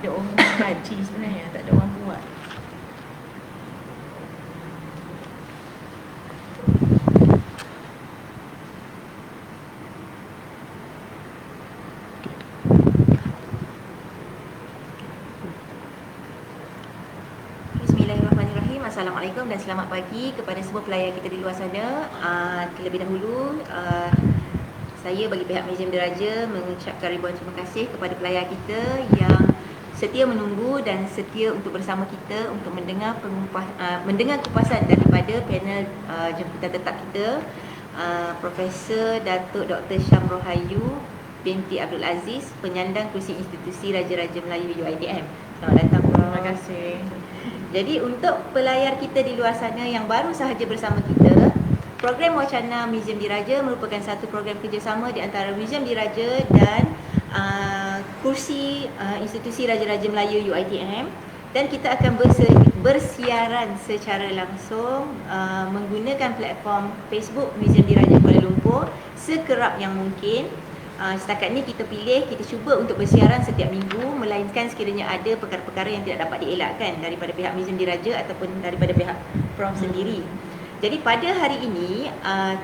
ada orang haji sebenarnya, tak ada orang buat. Bismillahirrahmanirrahim. Assalamualaikum dan selamat pagi kepada semua pelayar kita di luar sana. Terlebih dahulu, saya bagi pihak Museum Diraja mengucapkan ribuan terima kasih kepada pelayar kita yang setia menunggu dan setia untuk bersama kita untuk mendengar kupasan daripada panel jemputan tetap kita, Profesor Datuk Dr. Syamroh Hayu binti Abdul Aziz, penyandang kursi Institusi Raja-Raja Melayu UiTM. Selamat datang, Prof. Terima kasih. Jadi untuk pelayar kita di luar sana yang baru sahaja bersama kita, program Wacana Museum Diraja merupakan satu program kerjasama di antara Museum Diraja dan kursi Institusi Raja-Raja Melayu UiTM, dan kita akan bersiaran secara langsung menggunakan platform Facebook Museum Diraja Kuala Lumpur sekerap yang mungkin. Setakat ni kita cuba untuk bersiaran setiap minggu, melainkan sekiranya ada perkara-perkara yang tidak dapat dielakkan daripada pihak Museum Diraja ataupun daripada pihak Prof sendiri. Jadi pada hari ini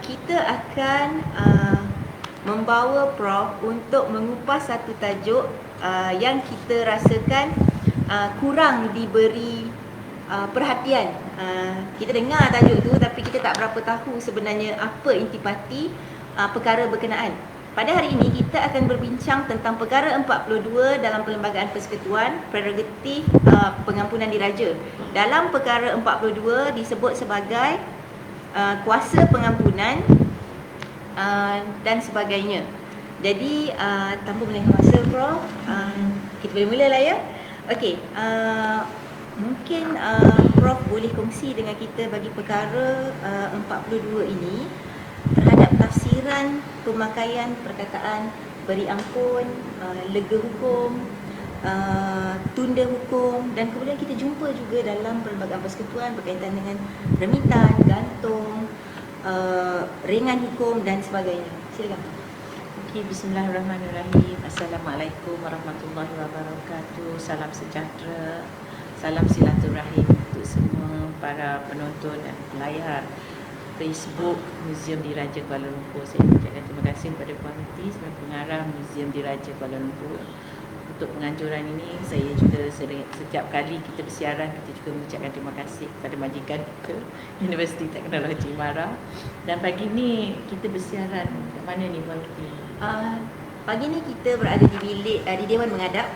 kita akan membawa Prof untuk mengupas satu tajuk yang kita rasakan kurang diberi perhatian. Kita dengar tajuk tu tapi kita tak berapa tahu sebenarnya apa intipati perkara berkenaan. Pada hari ini kita akan berbincang tentang perkara 42 dalam Perlembagaan Persekutuan, prerogatif pengampunan diraja. Dalam perkara 42 disebut sebagai kuasa pengampunan dan sebagainya. Jadi tanpa melengah masa, Prof, kita boleh mulalah ya. Okey, mungkin Prof boleh kongsi dengan kita bagi perkara 42 ini terhadap tafsiran pemakaian perkataan beri ampun, lega hukum, tunda hukum, dan kemudian kita jumpa juga dalam Perlembagaan Persekutuan berkaitan dengan remitan, gantung, ringan hukum dan sebagainya. Silakan. Okey, bismillahirrahmanirrahim. Assalamualaikum warahmatullahi wabarakatuh. Salam sejahtera, salam silaturahim untuk semua para penonton dan pelayar Facebook Museum Diraja Kuala Lumpur. Saya ucapkan terima kasih kepada Puan Meti sebagai pengarah Museum Diraja Kuala Lumpur untuk penganjuran ini. Saya juga setiap kali kita bersiaran, kita juga mengucapkan terima kasih kepada majikan kita, Universiti Teknologi Mara. Dan pagi ni kita bersiaran kat mana ni Puan Meti? Pagi ni kita berada di bilik di Dewan Mengadap.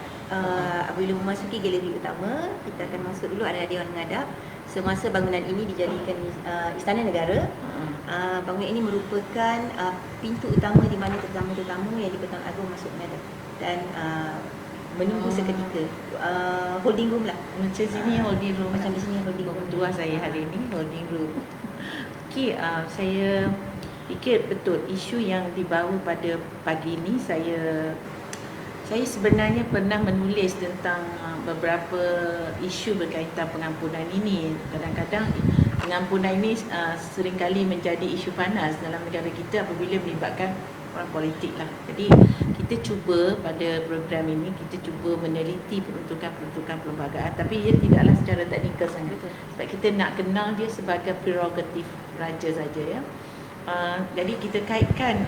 Apabila memasuki galeri utama, kita akan masuk dulu ada Dewan Mengadap. Semasa bangunan ini dijadikan Istana Negara, bangunan ini merupakan pintu utama di mana tetamu-tetamu yang di-Pertuan Agong masuk menghadap dan menunggu seketika. Holding room lah. Macam sini holding room. Macam di sini holding room. Tua saya hari ini holding room. Okey, saya fikir betul isu yang dibawa pada pagi ini. Saya sebenarnya pernah menulis tentang beberapa isu berkaitan pengampunan ini. Kadang-kadang pengampunan ini seringkali menjadi isu panas dalam negara kita apabila melibatkan orang politik lah. Jadi kita cuba pada program ini, kita cuba meneliti peruntukan-peruntukan perlembagaan, tapi ia tidaklah secara teknikal sangat. Sebab kita nak kenal dia sebagai prerogatif raja saja ya. Jadi kita kaitkan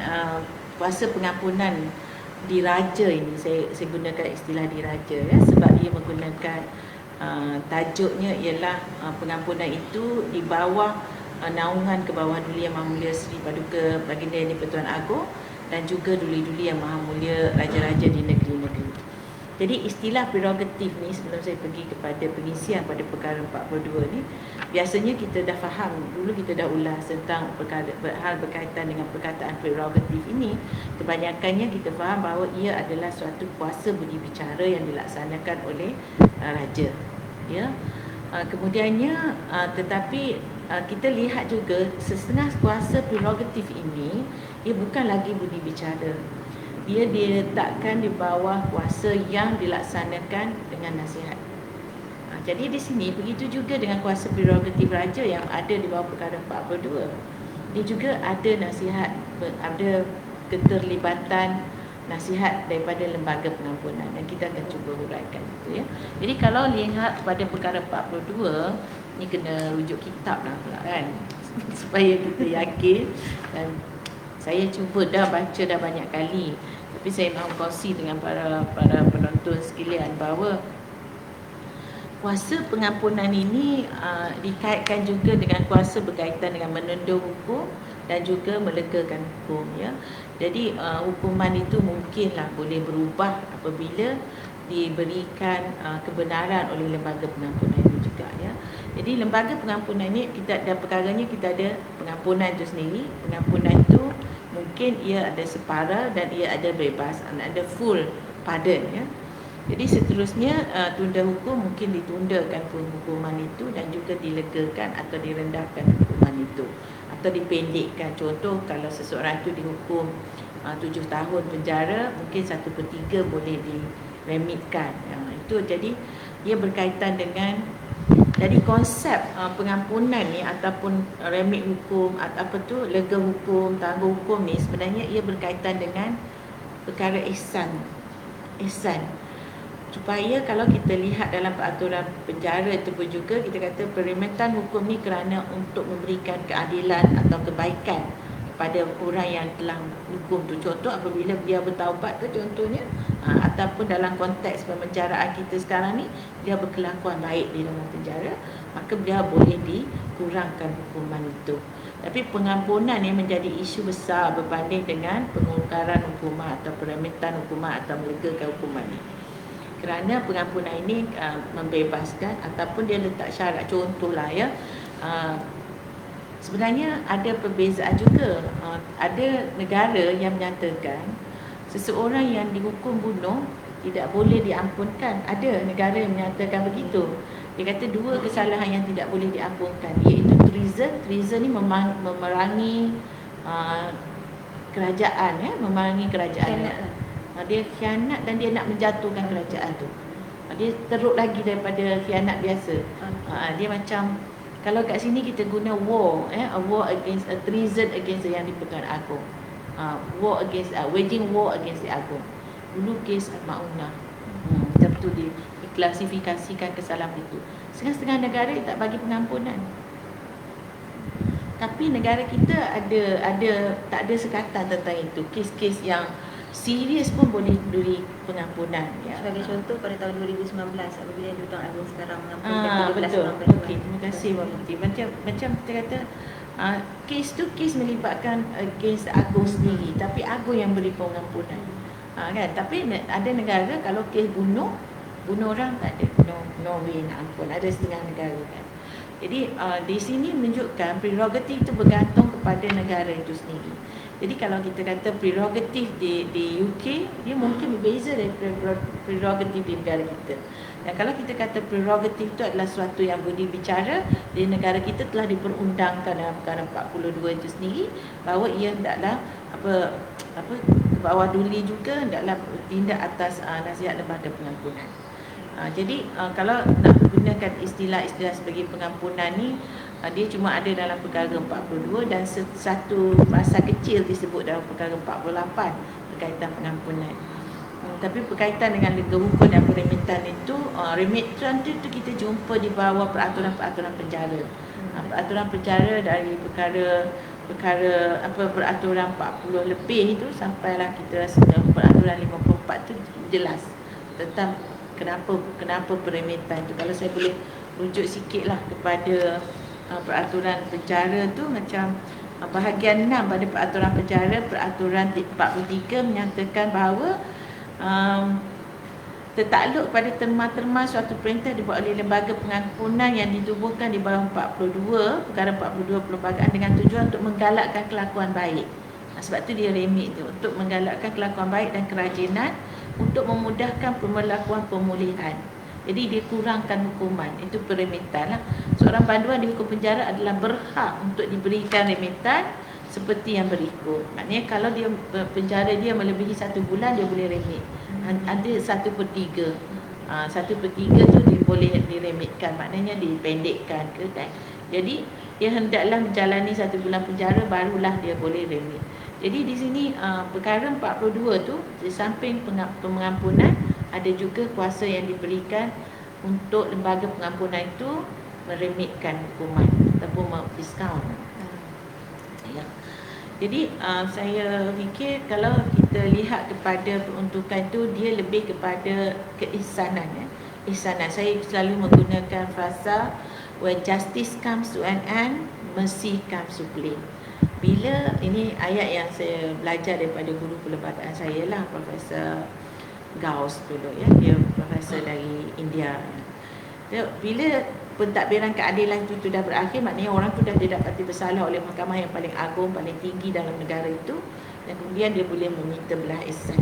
kuasa pengampunan diraja ini, saya gunakan istilah diraja ya, sebab ia menggunakan tajuknya ialah pengampunan itu di bawah naungan ke bawah Duli Yang Maha Mulia Seri Paduka Baginda Yang di-Pertuan Agong dan juga duli-duli Yang Maha Mulia raja-raja di negeri-negeri. Jadi istilah prerogatif ni, sebelum saya pergi kepada pengisian pada perkara 42 ni, biasanya kita dah faham, dulu kita dah ulas tentang hal berkaitan dengan perkataan prerogatif ini. Kebanyakannya kita faham bahawa ia adalah suatu kuasa budi bicara yang dilaksanakan oleh raja ya. Kemudiannya tetapi kita lihat juga setengah kuasa prerogatif ini ia bukan lagi budi bicara. Dia diletakkan di bawah kuasa yang dilaksanakan dengan nasihat. Jadi di sini begitu juga dengan kuasa prerogatif raja yang ada di bawah perkara 42. Dia juga ada nasihat, ada keterlibatan nasihat daripada lembaga pengampunan dan kita akan cuba huraikan itu ya. Jadi kalau lihat pada perkara 42 ni kena rujuk kitab lah pula kan supaya kita yakin. Dan saya cuba dah baca dah banyak kali, tapi saya mahu kongsi dengan para penonton sekalian bahawa kuasa pengampunan ini dikaitkan juga dengan kuasa berkaitan dengan menunda hukum dan juga melegakan hukum ya. Jadi hukuman itu mungkinlah boleh berubah apabila diberikan kebenaran oleh lembaga pengampunan itu juga ya. Jadi lembaga pengampunan ini kita ada perkaranya, kita ada pengampunan itu sendiri. Pengampunan itu mungkin ia ada separa dan ia ada bebas, ada full pardon ya. Jadi seterusnya tunda hukum mungkin ditundakan hukuman itu dan juga dilegakan atau direndahkan hukuman itu atau dipendekkan. Contoh kalau seseorang itu dihukum 7 tahun penjara, mungkin 1/3 boleh diremitkan. Itu jadi ia berkaitan dengan, jadi konsep pengampunan ni ataupun remit hukum atau apa tu, lega hukum, tangguh hukum ni sebenarnya ia berkaitan dengan perkara ihsan. Supaya kalau kita lihat dalam peraturan penjara itu pun juga kita kata perimitan hukum ni kerana untuk memberikan keadilan atau kebaikan kepada orang yang telah hukum tu. Contoh apabila dia bertaubat tu contohnya, ataupun dalam konteks pemenjaraan kita sekarang ni dia berkelakuan baik di dalam penjara, maka dia boleh dikurangkan hukuman itu. Tapi pengampunan ni menjadi isu besar berbanding dengan pengungkaran hukuman atau perimitan hukuman atau melegakan hukuman ni. Kerana pengampunan ini membebaskan ataupun dia letak syarat. Contohlah ya, sebenarnya ada perbezaan juga. Ada negara yang menyatakan seseorang yang dihukum bunuh tidak boleh diampunkan. Ada negara yang menyatakan begitu. Dia kata dua kesalahan yang tidak boleh diampunkan, iaitu treason. Treason ni memerangi kerajaan ya, memerangi kerajaan. Dia khianat dan dia nak menjatuhkan kerajaan tu. Dia teruk lagi daripada khianat biasa. Dia macam, kalau kat sini kita guna war, a war against, a treason against yang di-Pertuan Agong. War against, waging war against the Agong. Dulu kes Maunah. Macam tu diklasifikasikan kesalahan itu. Setengah-setengah negara tak bagi pengampunan. Tapi negara kita tak ada sekatan tentang itu. Kes-kes yang serius pun boleh beri pengampunan ya. Sebagai contoh pada tahun 2019 apabila Di-Pertuan Agong sekarang mengampunkan 13 betul. orang perempuan. Okey, terima kasih Puan Putih. Macam kita kata kes tu kes melibatkan against Agong sendiri, tapi Agong yang beri pengampunan. Kan? Tapi ada negara kalau kes bunuh orang tak ada, no way nak ampun. Ada setengah negara kan. Jadi di sini menunjukkan prerogatif itu bergantung kepada negara itu sendiri. Jadi kalau kita kata prerogatif di UK, dia mungkin berbeza dari prerogatif di negara kita. Dan kalau kita kata prerogatif itu adalah sesuatu yang boleh bicara, di negara kita telah diperundangkan dalam perkara 42 itu sendiri, bahawa ia hendaklah apa bawah duli juga hendaklah bertindak atas nasihat lembaga pengampunan. Jadi kalau nak gunakan istilah-istilah sebagai pengampunan ni, dia cuma ada dalam perkara 42 dan satu pasal kecil disebut dalam perkara 48 berkaitan pengampunan. Tapi berkaitan dengan lega hukum dan perimitan itu, remittance itu kita jumpa di bawah peraturan-peraturan penjara. Peraturan penjara dari perkara peraturan 40 lebih itu sampailah kita rasa peraturan 54 tu jelas tentang kenapa perimitan itu. Kalau saya boleh rujuk sikitlah kepada peraturan penjara tu, macam bahagian 6 pada peraturan penjara, peraturan 43 menyatakan bahawa tertakluk pada terma-terma suatu perintah dibuat oleh lembaga pengampunan yang ditubuhkan di bawah 42, perkara 42 perlembagaan dengan tujuan untuk menggalakkan kelakuan baik. Sebab tu dia remit tu, untuk menggalakkan kelakuan baik dan kerajinan untuk memudahkan pemberlakuan pemulihan. Jadi dia kurangkan hukuman. Itu peremitan lah. Seorang panduan di hukum penjara adalah berhak untuk diberikan remitan seperti yang berikut. Maknanya kalau dia penjara dia melebihi 1 bulan, dia boleh remit. Ada 1/3. 1/3 tu dia boleh diremitkan, maknanya dipendekkan ke kan. Jadi dia hendaklah menjalani 1 bulan penjara barulah dia boleh remit. Jadi di sini perkara 42 tu, di samping pengampunan, ada juga kuasa yang diberikan untuk lembaga pengampunan itu meremitkan hukuman ataupun diskaun. Ya. Jadi saya fikir kalau kita lihat kepada peruntukan itu, dia lebih kepada keihsanan. Ihsanan. Saya selalu menggunakan frasa when justice comes to an end, mercy comes to play. Bila ini ayat yang saya belajar daripada guru perlembagaan saya lah, Profesor Gauss dulu ya, dia profesor dari India. Bila pentadbiran keadilan itu dah berakhir, maknanya orang tu dah didapati bersalah oleh mahkamah yang paling agung, paling tinggi dalam negara itu, dan kemudian dia boleh meminta belah ihsan.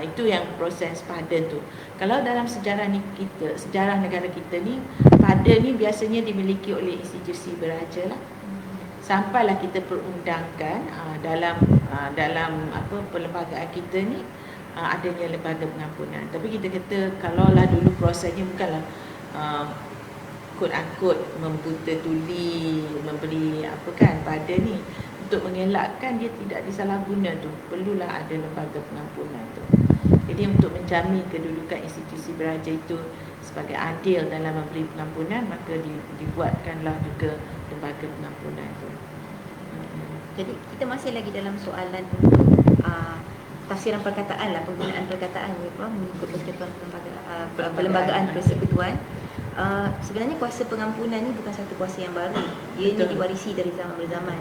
Itu yang proses pardon tu. Kalau dalam sejarah ni kita, sejarah negara kita ni, pardon ni biasanya dimiliki oleh institusi beraja lah. Sampailah kita perundangkan dalam perlembagaan kita ni adanya lembaga pengampunan. Tapi kita kata kalaulah dulu prosesnya bukanlah quote unquote membuta tuli, memberi pada ni, untuk mengelakkan dia tidak disalahguna tu, perlulah ada lembaga pengampunan tu. Jadi untuk menjamin kedudukan institusi beraja itu sebagai adil dalam memberi pengampunan, maka dibuatkanlah juga lembaga pengampunan tu. Jadi kita masih lagi dalam soalan untuk tafsiran perkataan lah, penggunaan perkataan mengikut persekutuan perlembagaan persekutuan. Sebenarnya kuasa pengampunan ni bukan satu kuasa yang baru. Ia ini diwarisi dari zaman berzaman.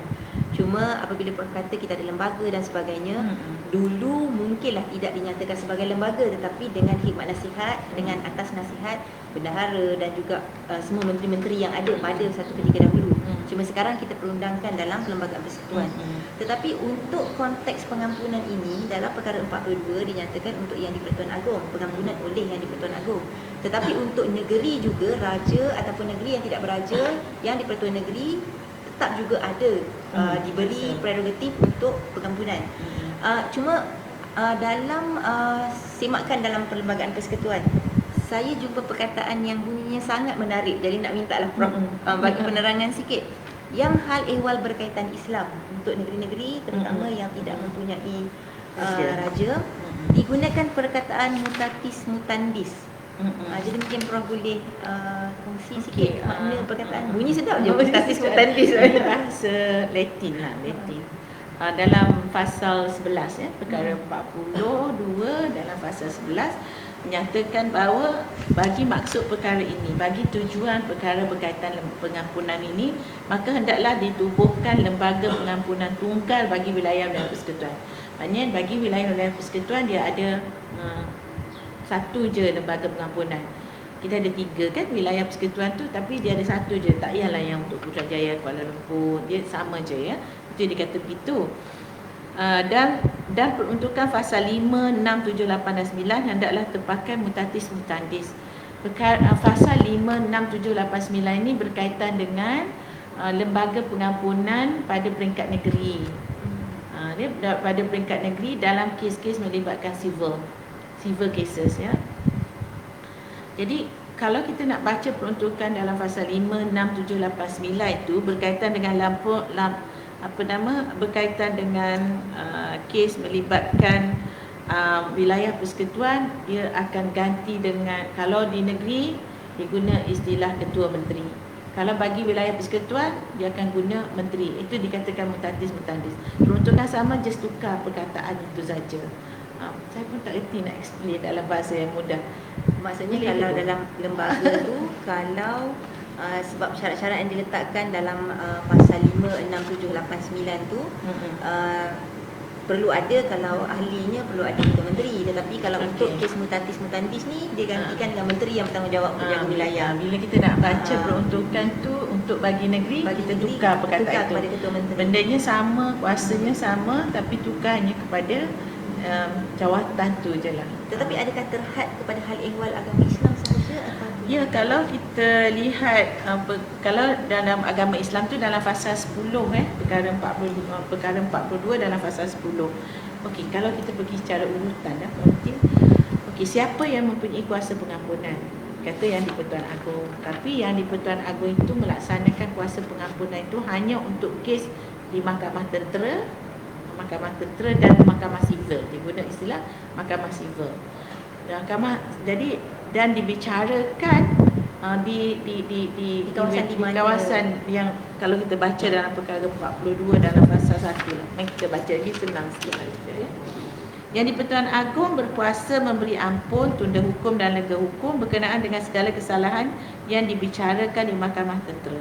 Cuma apabila berkata kita ada lembaga dan sebagainya, dulu mungkinlah tidak dinyatakan sebagai lembaga, tetapi dengan khidmat nasihat, dengan atas nasihat bendahara dan juga semua menteri-menteri yang ada pada satu ketika dahulu. Cuma sekarang kita perundangkan dalam perlembagaan persekutuan. Tetapi untuk konteks pengampunan ini, dalam perkara 42 dinyatakan untuk Yang di-Pertuan Agong, pengampunan oleh Yang di-Pertuan Agong. Tetapi untuk negeri juga, raja ataupun negeri yang tidak beraja, Yang di-Pertuan Negeri tetap juga ada diberi prerogatif untuk pengampunan. Cuma dalam semakan dalam perlembagaan persekutuan, saya jumpa perkataan yang bunyinya sangat menarik. Jadi nak minta lah Prof bagi penerangan sikit. Yang hal ehwal berkaitan Islam untuk negeri-negeri terutama yang tidak mempunyai raja, digunakan perkataan mutatis mutandis. Jadi mungkin Prof boleh kongsi sikit makna perkataan. Bunyi sedap je mutatis mutandis. Bahasa Latin lah, Latin. Dalam pasal 11 ya, perkara 42 dalam pasal 11 menyatakan bahawa bagi maksud perkara ini, bagi tujuan perkara berkaitan pengampunan ini, maka hendaklah ditubuhkan lembaga pengampunan tunggal bagi wilayah-wilayah persekutuan. Maknanya bagi wilayah-wilayah persekutuan dia ada satu je lembaga pengampunan. Kita ada 3 kan wilayah persekutuan tu, tapi dia ada satu je. Tak payahlah yang untuk Putrajaya, Kuala Lumpur, dia sama je ya. Itu dia kata begitu. Dan peruntukan pasal 5, 6, 7, 8 dan 9 hendaklah terpakai mutatis mutandis. Pasal 5, 6, 7, 8, 9 ini berkaitan dengan lembaga pengampunan pada peringkat negeri. Dia pada peringkat negeri dalam kes-kes melibatkan civil cases ya. Jadi kalau kita nak baca peruntukan dalam pasal 5, 6, 7, 8, 9 itu berkaitan dengan berkaitan dengan kes melibatkan wilayah persekutuan, dia akan ganti dengan, kalau di negeri dia guna istilah ketua menteri, kalau bagi wilayah persekutuan dia akan guna menteri. Itu dikatakan mutatis mutandis. Peruntukan sama, just tukar perkataan itu saja. Saya pun tak reti nak explain dalam bahasa yang mudah. Maksudnya kalau dalam lembaga tu, kalau sebab syarat-syarat yang diletakkan dalam pasal 5, 6, 7, 8, 9 tu perlu ada, kalau ahlinya perlu ada ketua menteri. Tetapi kalau untuk kes mutatis mutandis ni, dia gantikan dengan menteri yang bertanggungjawab menjaga wilayah. Bila kita nak baca peruntukan tu untuk bagi negeri, kita tukar perkataan kepada ketua itu. menteri. Bendanya sama, kuasanya sama, tapi tukarnya kepada jawatan tu je lah. Tetapi adakah terhad kepada hal ehwal agama Islam sahaja atau? Ya, kalau kita lihat kalau dalam agama Islam tu dalam pasal 10 perkara 42 dalam pasal 10. Okey, kalau kita pergi secara urutan penting. Okey, siapa yang mempunyai kuasa pengampunan? Kata Yang di-Pertuan Agong. Tapi Yang di-Pertuan Agong itu melaksanakan kuasa pengampunan itu hanya untuk kes di mahkamah tentera, mahkamah tentera dan mahkamah sivil. Dia guna istilah mahkamah sivil. Jadi dan dibicarakan di kawasan yang kalau kita baca dalam perkara 42 dalam pasal 1 lah. Mari kita baca lagi, senang sikit lah kita, ya. Yang di-Pertuan Agong berkuasa memberi ampun, tunda hukum dan lega hukum berkenaan dengan segala kesalahan yang dibicarakan di mahkamah tentera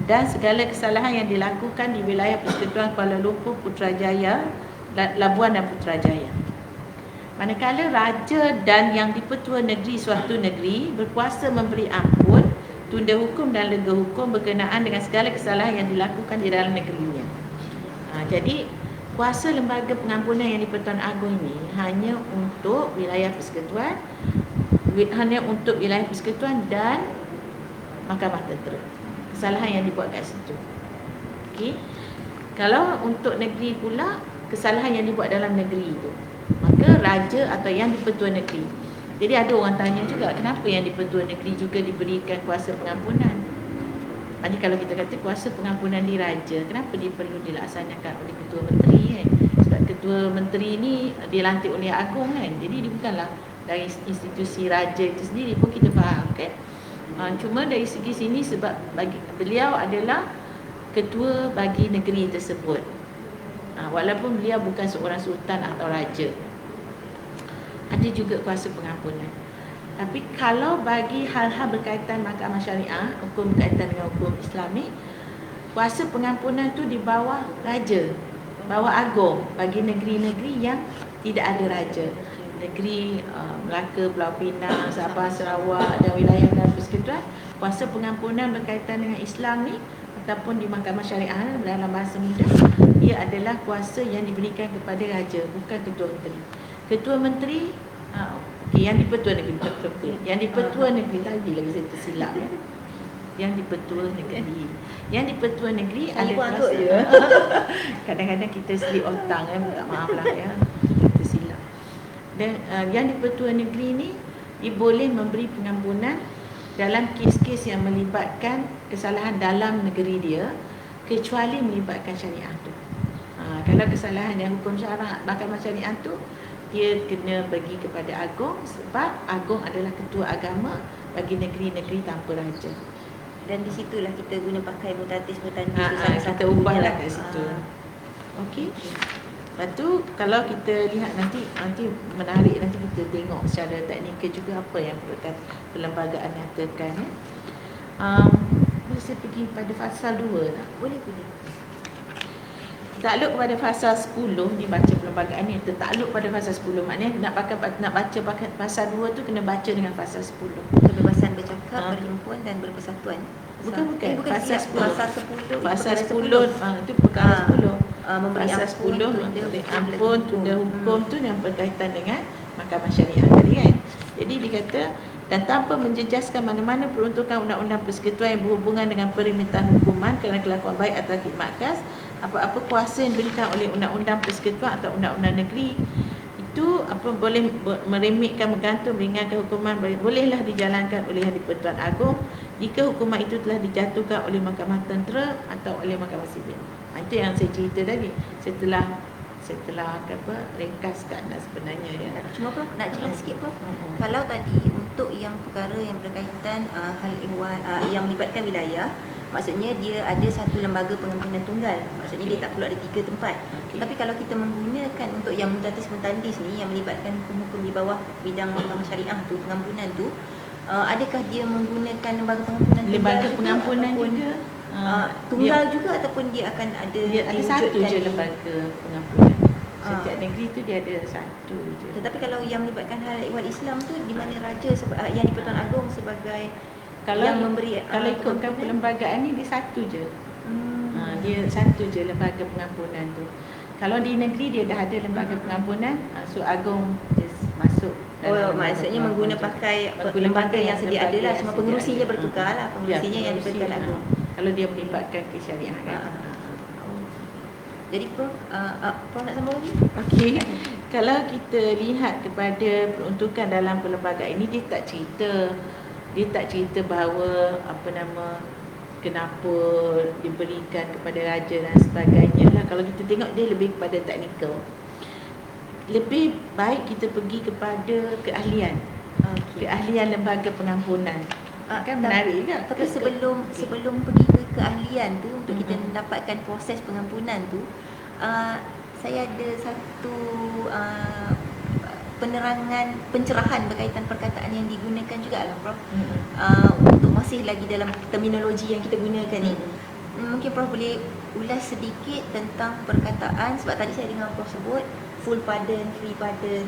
dan segala kesalahan yang dilakukan di wilayah Persekutuan Kuala Lumpur, Putrajaya, Labuan dan Putrajaya. Manakala raja dan yang di-Pertua Negeri suatu negeri berkuasa memberi ampun, tunda hukum dan lega hukum berkenaan dengan segala kesalahan yang dilakukan di dalam negerinya. Jadi kuasa lembaga pengampunan yang di-Pertuan Agong ini hanya untuk wilayah persekutuan, dan mahkamah tentera. Kesalahan yang dibuat kat situ. Okey. Kalau untuk negeri pula, kesalahan yang dibuat dalam negeri itu, maka raja atau yang di-Pertua Negeri. Jadi ada orang tanya juga, kenapa yang di-Pertua Negeri juga diberikan kuasa pengampunan? Jadi kalau kita kata kuasa pengampunan di raja, kenapa dia perlu dilaksanakan oleh ketua menteri kan? Sebab ketua menteri ni dilantik oleh Agong kan. Jadi dia bukanlah dari institusi raja itu sendiri, pun kita faham kan. Cuma dari segi sini sebab bagi beliau adalah ketua bagi negeri tersebut. Walaupun beliau bukan seorang sultan atau raja, ada juga kuasa pengampunan. Tapi kalau bagi hal-hal berkaitan mahkamah syariah, hukum berkaitan dengan hukum Islami, kuasa pengampunan tu di bawah raja, bawah Agong bagi negeri-negeri yang tidak ada raja. Negeri Melaka, Pulau Pinang, Sabah, Sarawak dan wilayah dan persekutuan, kuasa pengampunan berkaitan dengan Islam ni ataupun di mahkamah syariah dalam bahasa mudah, ia adalah kuasa yang diberikan kepada raja, bukan ketua menteri. Ketua menteri yang di-Pertua Negeri, yang di-Pertua Negeri tadi lagi saya tersilap ya. Yang di-Pertua Negeri. Yang di-Pertua Negeri ada kuasa. Kadang-kadang kita slip otak ya, minta maaf lah ya. Tersilap. Dan yang di-Pertua Negeri ni dia boleh memberi pengampunan dalam kes-kes yang melibatkan kesalahan dalam negeri dia, kecuali melibatkan syariah tu. Kalau kesalahan yang hukum syarak mahkamah syariah tu, dia kena bagi kepada Agong sebab Agong adalah ketua agama bagi negeri-negeri tanpa raja. Dan di situlah kita guna pakai mutatis mutandis. Kita ubahlah kat situ. Okey. Lepas tu kalau kita lihat nanti menarik, nanti kita tengok secara teknikal juga apa yang perlembagaan nyatakan ya. Boleh saya pergi pada fasal 2 tak? Boleh. Takluk pada fasal 10 dibaca perlembagaan ni, tertakluk pada fasal 10, maknanya nak baca fasal 2 tu kena baca dengan fasal 10. Kebebasan bercakap, berhimpunan dan berpersatuan. Bukan fasal 10. Fasal 10 itu perkara 10. Memberi Fasal 10 memberi ampun, tunda hukum tu yang berkaitan dengan mahkamah syariah tadi kan. Jadi dikata dan tanpa menjejaskan mana-mana peruntukan undang-undang persekutuan yang berhubungan dengan permintaan hukuman kerana kelakuan baik atau khidmat khas, apa-apa kuasa yang diberikan oleh undang-undang persekutuan atau undang-undang negeri itu boleh meremehkan, menggantung, meringankan hukuman, bolehlah dijalankan oleh Yang di-Pertuan Agong jika hukuman itu telah dijatuhkan oleh mahkamah tentera atau oleh mahkamah sivil. Itu yang saya cerita tadi setelah ringkaskan sebenarnya ya. Cuma nak jelas sikit kalau tadi untuk yang perkara yang berkaitan hal ehwal yang melibatkan wilayah, maksudnya dia ada satu lembaga pengampunan tunggal. Maksudnya dia tak perlu ada 3 tempat. Tapi kalau kita menggunakan untuk yang mutatis mutandis ni yang melibatkan hukum-hukum di bawah bidang mahkamah syariah tu, pengampunan tu, adakah dia menggunakan lembaga pengampunan juga tunggal juga ataupun dia akan ada satu je lembaga pengampunan. Setiap negeri tu dia ada satu je. Tetapi kalau yang melibatkan hal ehwal Islam tu di mana raja yang di-Pertuan Agong sebagai yang memberi kalau ikutkan perlembagaan ni dia satu je. Dia satu je lembaga pengampunan tu. Kalau di negeri dia dah ada lembaga pengampunan, so Agong just masuk. Maksudnya pakai lembaga yang sedia ada lah, cuma pengurusinya bertukar lah, pengurusinya yang di-Pertuan Agong. Kalau dia melibatkan ke syariah kan. Jadi Prof nak sambung lagi? Okey. Kalau kita lihat kepada peruntukan dalam perlembagaan ini, dia tak cerita bahawa kenapa diberikan kepada raja dan sebagainya lah. Kalau kita tengok dia lebih kepada teknikal. Lebih baik kita pergi kepada keahlian. Keahlian lembaga pengampunan. Kan menarik juga. Tapi sebelum pergi ke keahlian tu untuk kita mendapatkan proses pengampunan tu, saya ada satu pencerahan berkaitan perkataan yang digunakan juga lah Prof. Untuk masih lagi dalam terminologi yang kita gunakan ni. Mungkin Prof boleh ulas sedikit tentang perkataan, sebab tadi saya dengar Prof sebut full pardon, free pardon.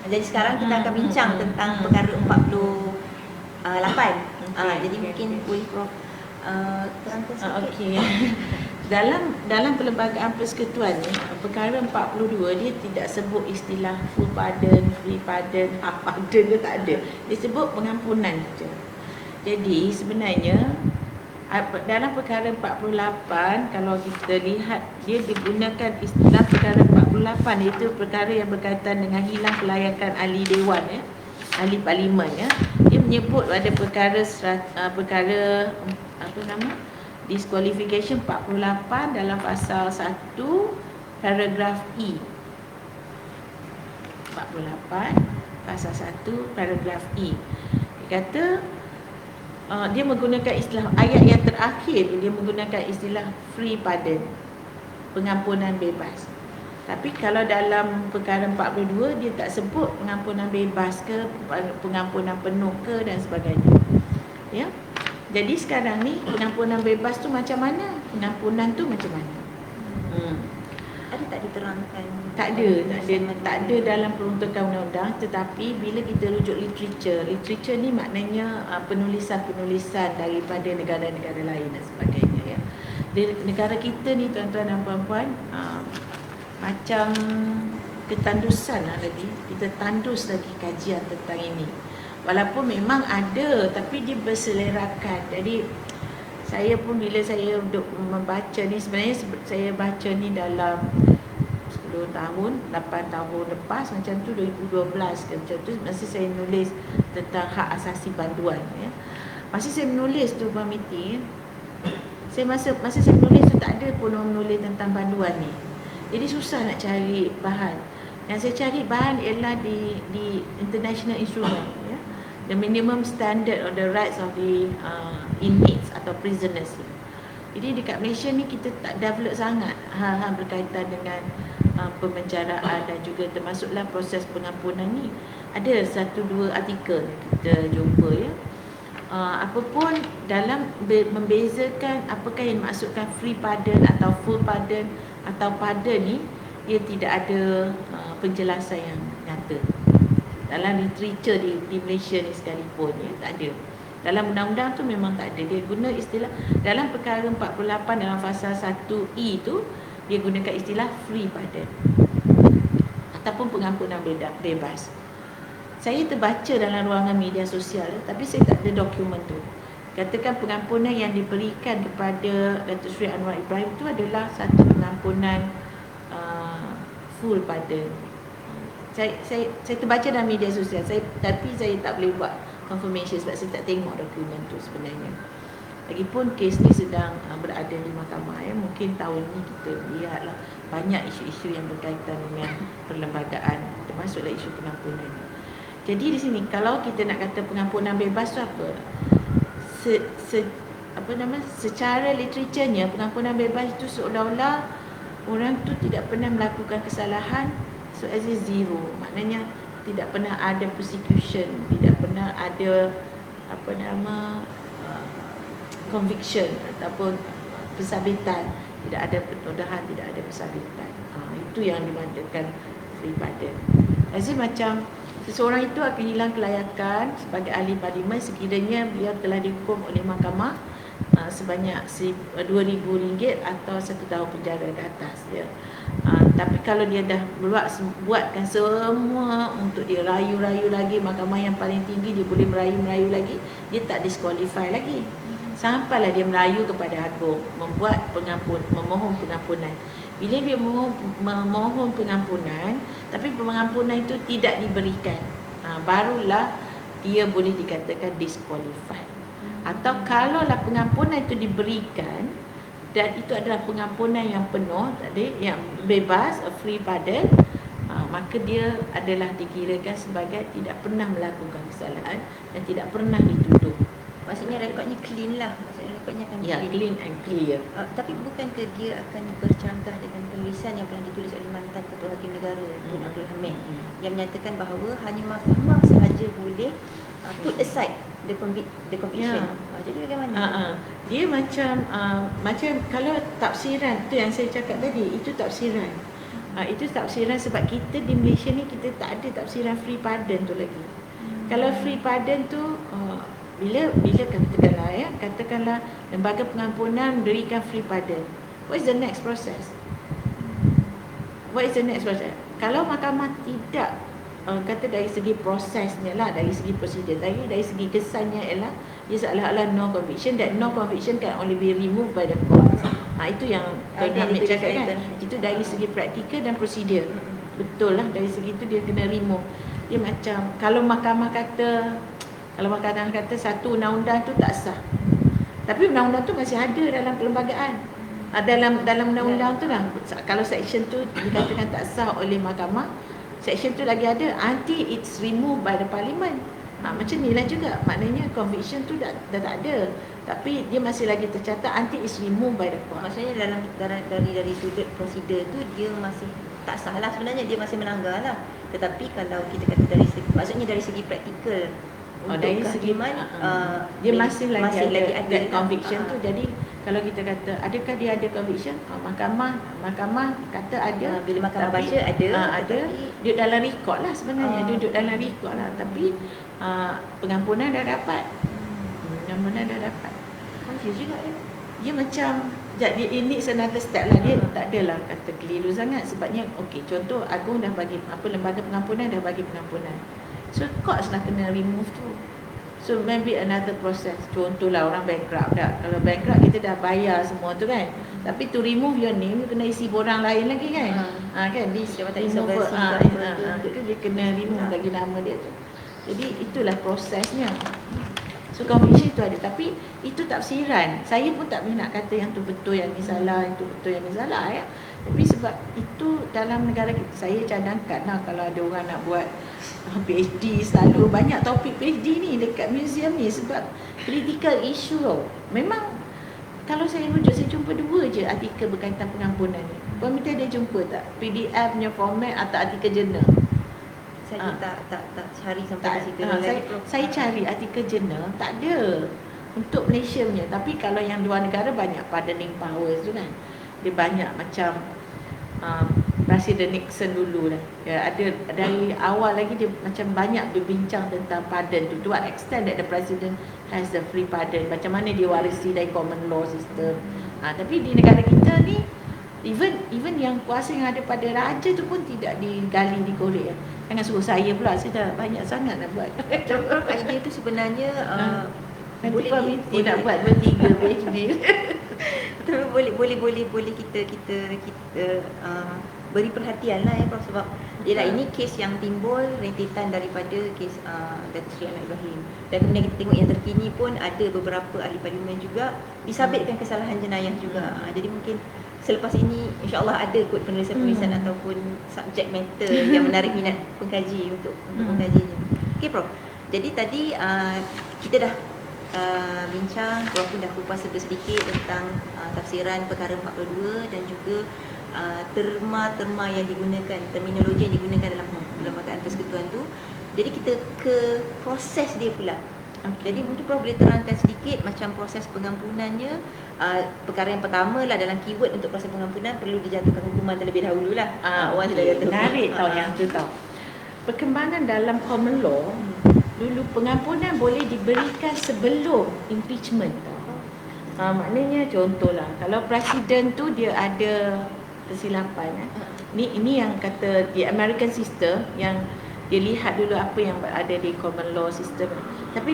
Jadi sekarang kita akan bincang tentang perkara 48. Jadi mungkin boleh Prof terangkan sedikit. Okey. Dalam perlembagaan persekutuan ni, perkara 42 dia tidak sebut istilah full pardon, free pardon, half pardon, dia tak ada. Dia sebut pengampunan saja. Jadi sebenarnya dalam perkara 48, kalau kita lihat, dia digunakan istilah perkara 48 itu perkara yang berkaitan dengan hilang kelayakan ahli dewan, ahli parlimen. Dia menyebut ada perkara disqualification 48 dalam pasal 1 paragraf E. 48 pasal 1 paragraf E. Dia kata dia menggunakan istilah, ayat yang terakhir dia menggunakan istilah free pardon, pengampunan bebas. Tapi kalau dalam perkara 42 dia tak sebut pengampunan bebas ke, pengampunan penuh ke dan sebagainya. Ya. Jadi sekarang ni pengampunan bebas tu macam mana? Pengampunan tu macam mana? Ada tak diterangkan? Tak ada dalam peruntukan undang-undang, tetapi bila kita rujuk literature ni maknanya penulisan-penulisan daripada negara-negara lain dan sebagainya, ya. Di negara kita ni tuan-tuan dan puan-puan, macam ketandusan lah lagi, kita tandus lagi kajian tentang ini. Walaupun memang ada, tapi dia berselerakan. Jadi saya pun bila saya duduk membaca ni, sebenarnya saya baca ni dalam 10 tahun, 8 tahun lepas, macam tu 2012 ke, macam tu masih saya nulis tentang hak asasi banduan, ya. Masih saya menulis tu Puan Miti, saya masa saya menulis tu tak ada pun orang menulis tentang banduan ni. Jadi susah nak cari bahan. Yang saya cari bahan ialah di international instrument, ya. The minimum standard of the rights of the inmates atau prisoners. Jadi dekat Malaysia ni kita tak develop sangat hal-hal berkaitan dengan pemenjaraan dan juga termasuklah proses pengampunan ni. Ada 1-2 artikel kita jumpa, ya. Apapun dalam membezakan apakah yang dimaksudkan free pardon atau full pardon atau pardon ni, dia tidak ada penjelasan yang nyata. Dalam literature di Malaysia ni sekalipun, ya, tak ada. Dalam undang-undang tu memang tak ada. Dia guna istilah dalam perkara 48 dalam pasal 1E tu, dia gunakan istilah free pardon ataupun pengampunan bebas. Saya terbaca dalam ruangan media sosial, tapi saya tak ada dokumen tu. Katakan pengampunan yang diberikan kepada Datuk Seri Anwar Ibrahim itu adalah satu pengampunan full pardon. Saya terbaca dalam media sosial, tapi saya tak boleh buat confirmation sebab saya tak tengok dokumen tu sebenarnya. Lagipun kes ni sedang berada di mahkamah, ya. Mungkin tahun ni kita lihatlah banyak isu-isu yang berkaitan dengan perlembagaan, termasuklah isu pengampunan. Jadi di sini kalau kita nak kata pengampunan bebas tu apa? Secara literaturnya pengampunan bebas itu seolah-olah orang tu tidak pernah melakukan kesalahan, so as a zero. Maknanya tidak pernah ada persecution, tidak pernah ada conviction ataupun pensabitan, tidak ada pentodahan, tidak ada pensabitan. Itu yang dimaksudkan free pardon. Jadi macam seseorang itu akan hilang kelayakan sebagai ahli parlimen sekiranya beliau telah dihukum oleh mahkamah sebanyak RM2,000 atau 1 tahun penjara ke atas, ya. Tapi kalau dia dah buatkan semua untuk dia rayu-rayu lagi, mahkamah yang paling tinggi dia boleh merayu-merayu lagi, dia tak disqualify lagi. Sampailah dia merayu kepada Agung, memohon pengampunan. Bila dia memohon pengampunan, tapi pengampunan itu tidak diberikan, barulah dia boleh dikatakan disqualified. Atau kalaulah pengampunan itu diberikan dan itu adalah pengampunan yang penuh tadi, yang bebas, a free pardon, maka dia adalah dikirakan sebagai tidak pernah melakukan kesalahan dan tidak pernah dituduh. Maksudnya rekodnya clean lah. Maksudnya rekodnya akan Clean and clear. Tapi bukankah dia akan bercanggah dengan penulisan yang pernah ditulis oleh mantan Ketua Hakim Negara Tun Abdul Hamid yang menyatakan bahawa hanya mahkamah sahaja boleh put aside the conviction. Jadi bagaimana? Dia macam kalau tafsiran tu yang saya cakap tadi, itu tafsiran. Itu tafsiran sebab kita di Malaysia ni kita tak ada tafsiran free pardon tu lagi. Kalau free pardon tu bila katakanlah lembaga pengampunan berikan free pardon, what is the next process? Kalau mahkamah tidak kata dari segi prosesnya lah, dari segi prosedur, dari segi kesannya ialah dia seolah-olah no conviction, that no conviction can only be removed by the court. Itu yang Tuan Hamid cakap kan, itu dari segi praktikal dan prosedur. Betul lah, dari segi itu dia kena remove. Dia macam kalau mahkamah kata satu undang-undang tu tak sah, tapi undang-undang tu masih ada dalam perlembagaan, dalam undang-undang tu lah. Kalau section tu dikatakan tak sah oleh mahkamah, section tu lagi ada until it's removed by the parliament. Macam ni lah juga, maknanya conviction tu dah tak ada, tapi dia masih lagi tercatat until it's removed by the court. Maksudnya dari sudut prosedur tu dia masih tak sah lah, sebenarnya dia masih melanggar lah. Tetapi kalau kita kata dari segi, maksudnya dari segi praktikal untuk dari segi dia masih lagi ada conviction tu. Jadi kalau kita kata adakah dia ada conviction, mahkamah kata ada, bila mahkamah baca ada, duduk dalam rekod lah sebenarnya, duduk dalam rekod lah, tapi pengampunan dah dapat. Confuse juga ya. Dia macam jadi ini another step lah. Dia tak adalah kata keliru sangat, sebabnya okey, contoh agung dah bagi lembaga pengampunan dah bagi pengampunan, so courts lah kena remove tu. So maybe another process. Contohlah orang bankrupt dah. Kalau bankrupt kita dah bayar semua tu kan, tapi to remove your name you kena isi borang lain lagi kan. Kan dia remove, itu dia kena remove lagi nama dia tu. Jadi itulah prosesnya. So conviction itu ada, tapi itu tafsiran. Saya pun tak boleh nak kata yang tu betul, yang ni salah, yang tu betul, yang ni salah ya. Tapi sebab itu dalam negara kita, saya cadangkan lah kalau ada orang nak buat PhD, selalu banyak topik PhD ni dekat museum ni sebab critical issue tau. Memang kalau saya rujuk, saya jumpa 2 je artikel berkaitan pengampunan ni. Komite ada jumpa tak? PDF punya format atau artikel jurnal? Saya tak cari sampai ke situ. Saya cari artikel jurnal, tak ada untuk Malaysia punya. Tapi kalau yang luar negara banyak pardoning powers tu kan. Dia banyak macam Presiden Nixon dulu lah. Ya, ada dari awal lagi dia macam banyak berbincang tentang pardon tu. To what extent that the president has the free pardon. Macam mana dia warisi dari common law system. Tapi di negara kita ni even yang kuasa yang ada pada raja tu pun tidak digali, dikorek. Jangan suruh saya pula, saya dah banyak sangat nak buat. Idea tu sebenarnya boleh nak buat 2-3 PhD. Tapi boleh kita beri perhatian lah ya Prof, sebab ialah ini kes yang timbul rentetan daripada kes Datuk Seri Anwar Ibrahim, dan kemudian kita tengok yang terkini pun ada beberapa ahli parlimen juga disabitkan kesalahan jenayah juga. Jadi mungkin selepas ini insya-Allah ada kot penulisan-penulisan ataupun subjek matter yang menarik minat pengkaji untuk mengkajinya. Okey Prof. Jadi tadi kita dah bincang, Prof pun dah kupas sedikit tentang tafsiran perkara 42 dan juga terma-terma yang digunakan, terminologi yang digunakan dalam perlembagaan persekutuan tu. Jadi kita ke proses dia pula. Jadi mungkin Prof boleh terangkan sedikit macam proses pengampunannya. Perkara yang pertama lah, dalam keyword untuk proses pengampunan perlu dijatuhkan hukuman terlebih dahulu lah. Menarik tau yang tu tau. Perkembangan dalam common law, dulu pengampunan boleh diberikan sebelum impeachment tau. Maknanya contohlah, kalau presiden tu dia ada kesilapan, ini yang kata di American system, yang dia lihat dulu apa yang ada di common law system. Tapi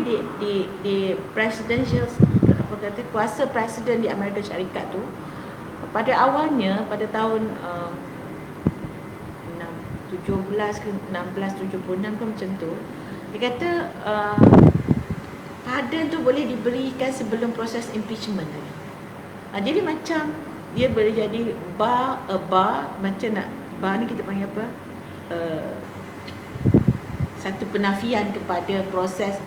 di presidential, apa kata, kuasa presiden di Amerika Syarikat tu pada awalnya pada tahun 17 ke 1676 ke macam tu, dia kata pardon tu boleh diberikan sebelum proses impeachment tadi. Jadi macam dia boleh jadi bar macam nak bar ni kita panggil apa? Satu penafian kepada proses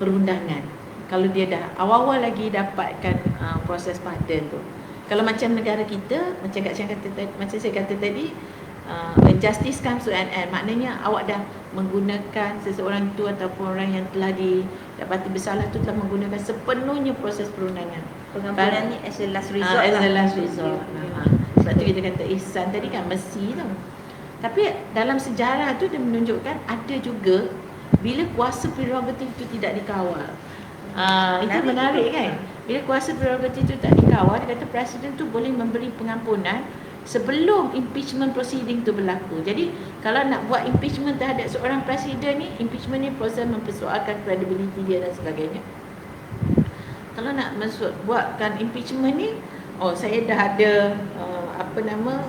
perundangan. Kalau dia dah awal-awal lagi dapatkan proses pardon tu. Kalau macam negara kita, macam saya kata tadi, when justice comes to an end, maknanya awak dah menggunakan seseorang itu ataupun orang yang telah didapati bersalah tu telah menggunakan sepenuhnya proses perundangan. Pengampunan ni as a last resort As lah. a last resort. Sebab tu kita kata ihsan tadi kan mesti tau. Tapi dalam sejarah tu dia menunjukkan ada juga bila kuasa prerogatif itu tidak dikawal. Itu menarik kan? Bila kuasa prerogatif itu tak dikawal, dia kata presiden tu boleh memberi pengampunan sebelum impeachment proceeding tu berlaku. Jadi kalau nak buat impeachment terhadap seorang presiden ni, impeachment ni proses mempersoalkan credibility dia dan sebagainya. Kalau nak buatkan impeachment ni, saya dah ada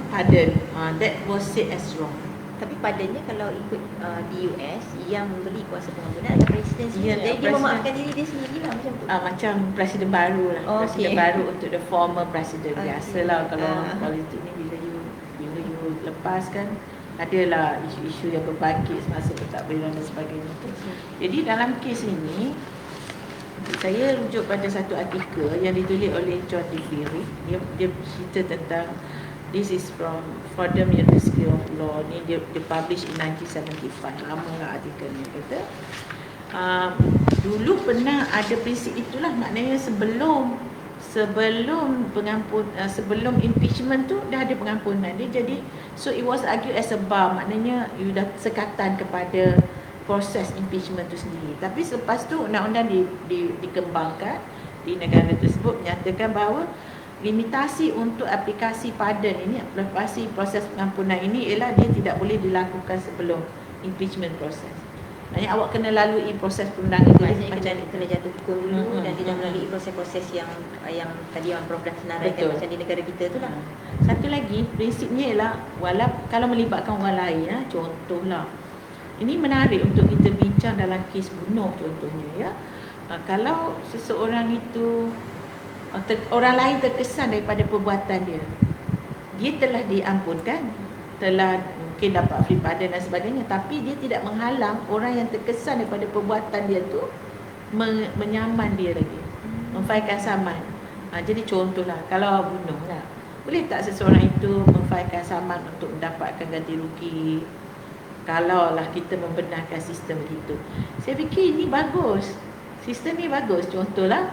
pardon, that was said as wrong. Tapi padanya kalau ikut di US yang memberi kuasa pengampunan adalah presiden sendiri. Ya, Jadi dia presiden. memaafkan diri dia sendiri lah macam tu. Macam presiden baru lah. Presiden baru untuk the former president. Biasalah kalau politik ni bila you lepaskan, adalah isu-isu yang berbangkit semasa pentadbiran dan sebagainya. Jadi dalam kes ini saya rujuk pada satu artikel yang ditulis oleh John DeFeary. Dia cerita tentang, this is from Fordham University of Law, ni dia publish in 1975. Lama lah artikel ni. Kata dulu pernah ada prinsip itulah, maknanya sebelum sebelum impeachment tu dah ada pengampunan. Dia jadi, so it was argued as a bar, maknanya you dah sekatan kepada proses impeachment tu sendiri. Tapi selepas tu undang-undang dikembangkan di negara tersebut menyatakan bahawa limitasi untuk aplikasi pardon ini, aplikasi proses pengampunan ini ialah dia tidak boleh dilakukan sebelum impeachment proses. Maksudnya awak kena lalui proses perundangan tu. Maksudnya kena jatuh hukum dulu dan dia dah melalui proses-proses yang tadi yang Prof dah senaraikan macam di negara kita tu lah. Satu lagi prinsipnya ialah kalau melibatkan orang lain, contohlah, ini menarik untuk kita bincang dalam kes bunuh contohnya ya. Kalau seseorang itu orang lain terkesan daripada perbuatan dia telah diampunkan, telah mungkin dapat free pardon dan sebagainya, tapi dia tidak menghalang orang yang terkesan daripada perbuatan dia tu menyaman dia lagi, memfailkan saman. Jadi contohlah kalau bunuh lah, boleh tak seseorang itu memfailkan saman untuk mendapatkan ganti rugi? Kalaulah kita membenarkan sistem itu, saya fikir ini bagus, sistem ni bagus. Contohlah,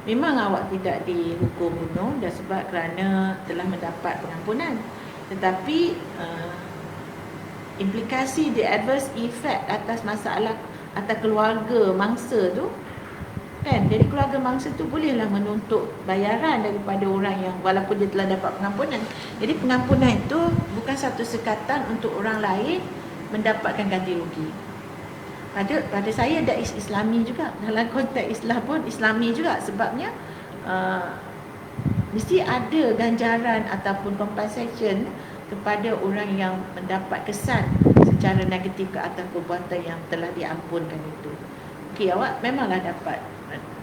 memang awak tidak dihukum bunuh dan sebab kerana telah mendapat pengampunan, tetapi implikasi the adverse effect atas masalah atas keluarga mangsa tu kan, jadi keluarga mangsa tu bolehlah menuntut bayaran daripada orang yang walaupun dia telah dapat pengampunan. Jadi pengampunan itu bukan satu sekatan untuk orang lain mendapatkan ganti rugi. Pada saya ada Islami juga, dalam konteks Islam pun Islami juga, sebabnya mesti ada ganjaran ataupun compensation kepada orang yang mendapat kesan secara negatif ke atas perbuatan yang telah diampunkan itu. Okey, awak memanglah dapat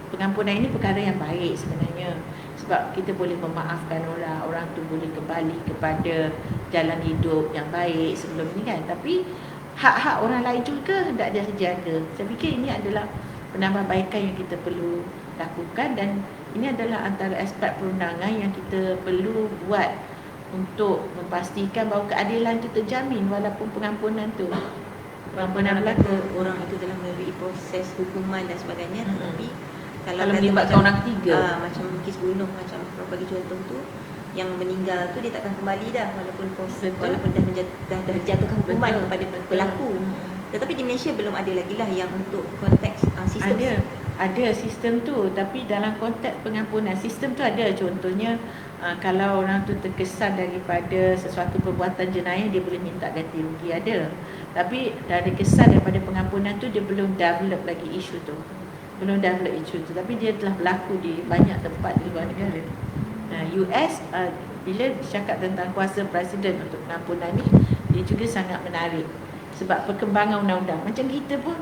pengampunan. Ini perkara yang baik sebenarnya, sebab kita boleh memaafkan orang tu boleh kembali kepada jalan hidup yang baik sebelum ini kan. Tapi hak-hak orang lain juga hendak dia jaga. Saya fikir ini adalah penambahbaikan yang kita perlu lakukan, dan ini adalah antara aspek perundangan yang kita perlu buat untuk memastikan bahawa keadilan itu terjamin walaupun pengampunan tu berlaku. Orang itu telah melalui proses hukuman dan sebagainya, tetapi kalau melibatkan orang ketiga, macam kes bunuh, macam Prof bagi contoh tu, yang meninggal tu dia takkan kembali dah walaupun dah dijatuhkan hukuman kepada pelaku. Tetapi di Malaysia belum ada lagi lah yang untuk konteks sistem. Ada sistem tu, tapi dalam konteks pengampunan sistem tu ada. Contohnya kalau orang tu terkesan daripada sesuatu perbuatan jenayah, dia boleh minta ganti rugi, ada. Tapi dari kesan daripada pengampunan tu dia belum develop lagi isu tu. Tapi dia telah berlaku di banyak tempat di luar negara. US bila cakap tentang kuasa presiden untuk pengampunan ni, dia juga sangat menarik sebab perkembangan undang-undang. Macam kita pun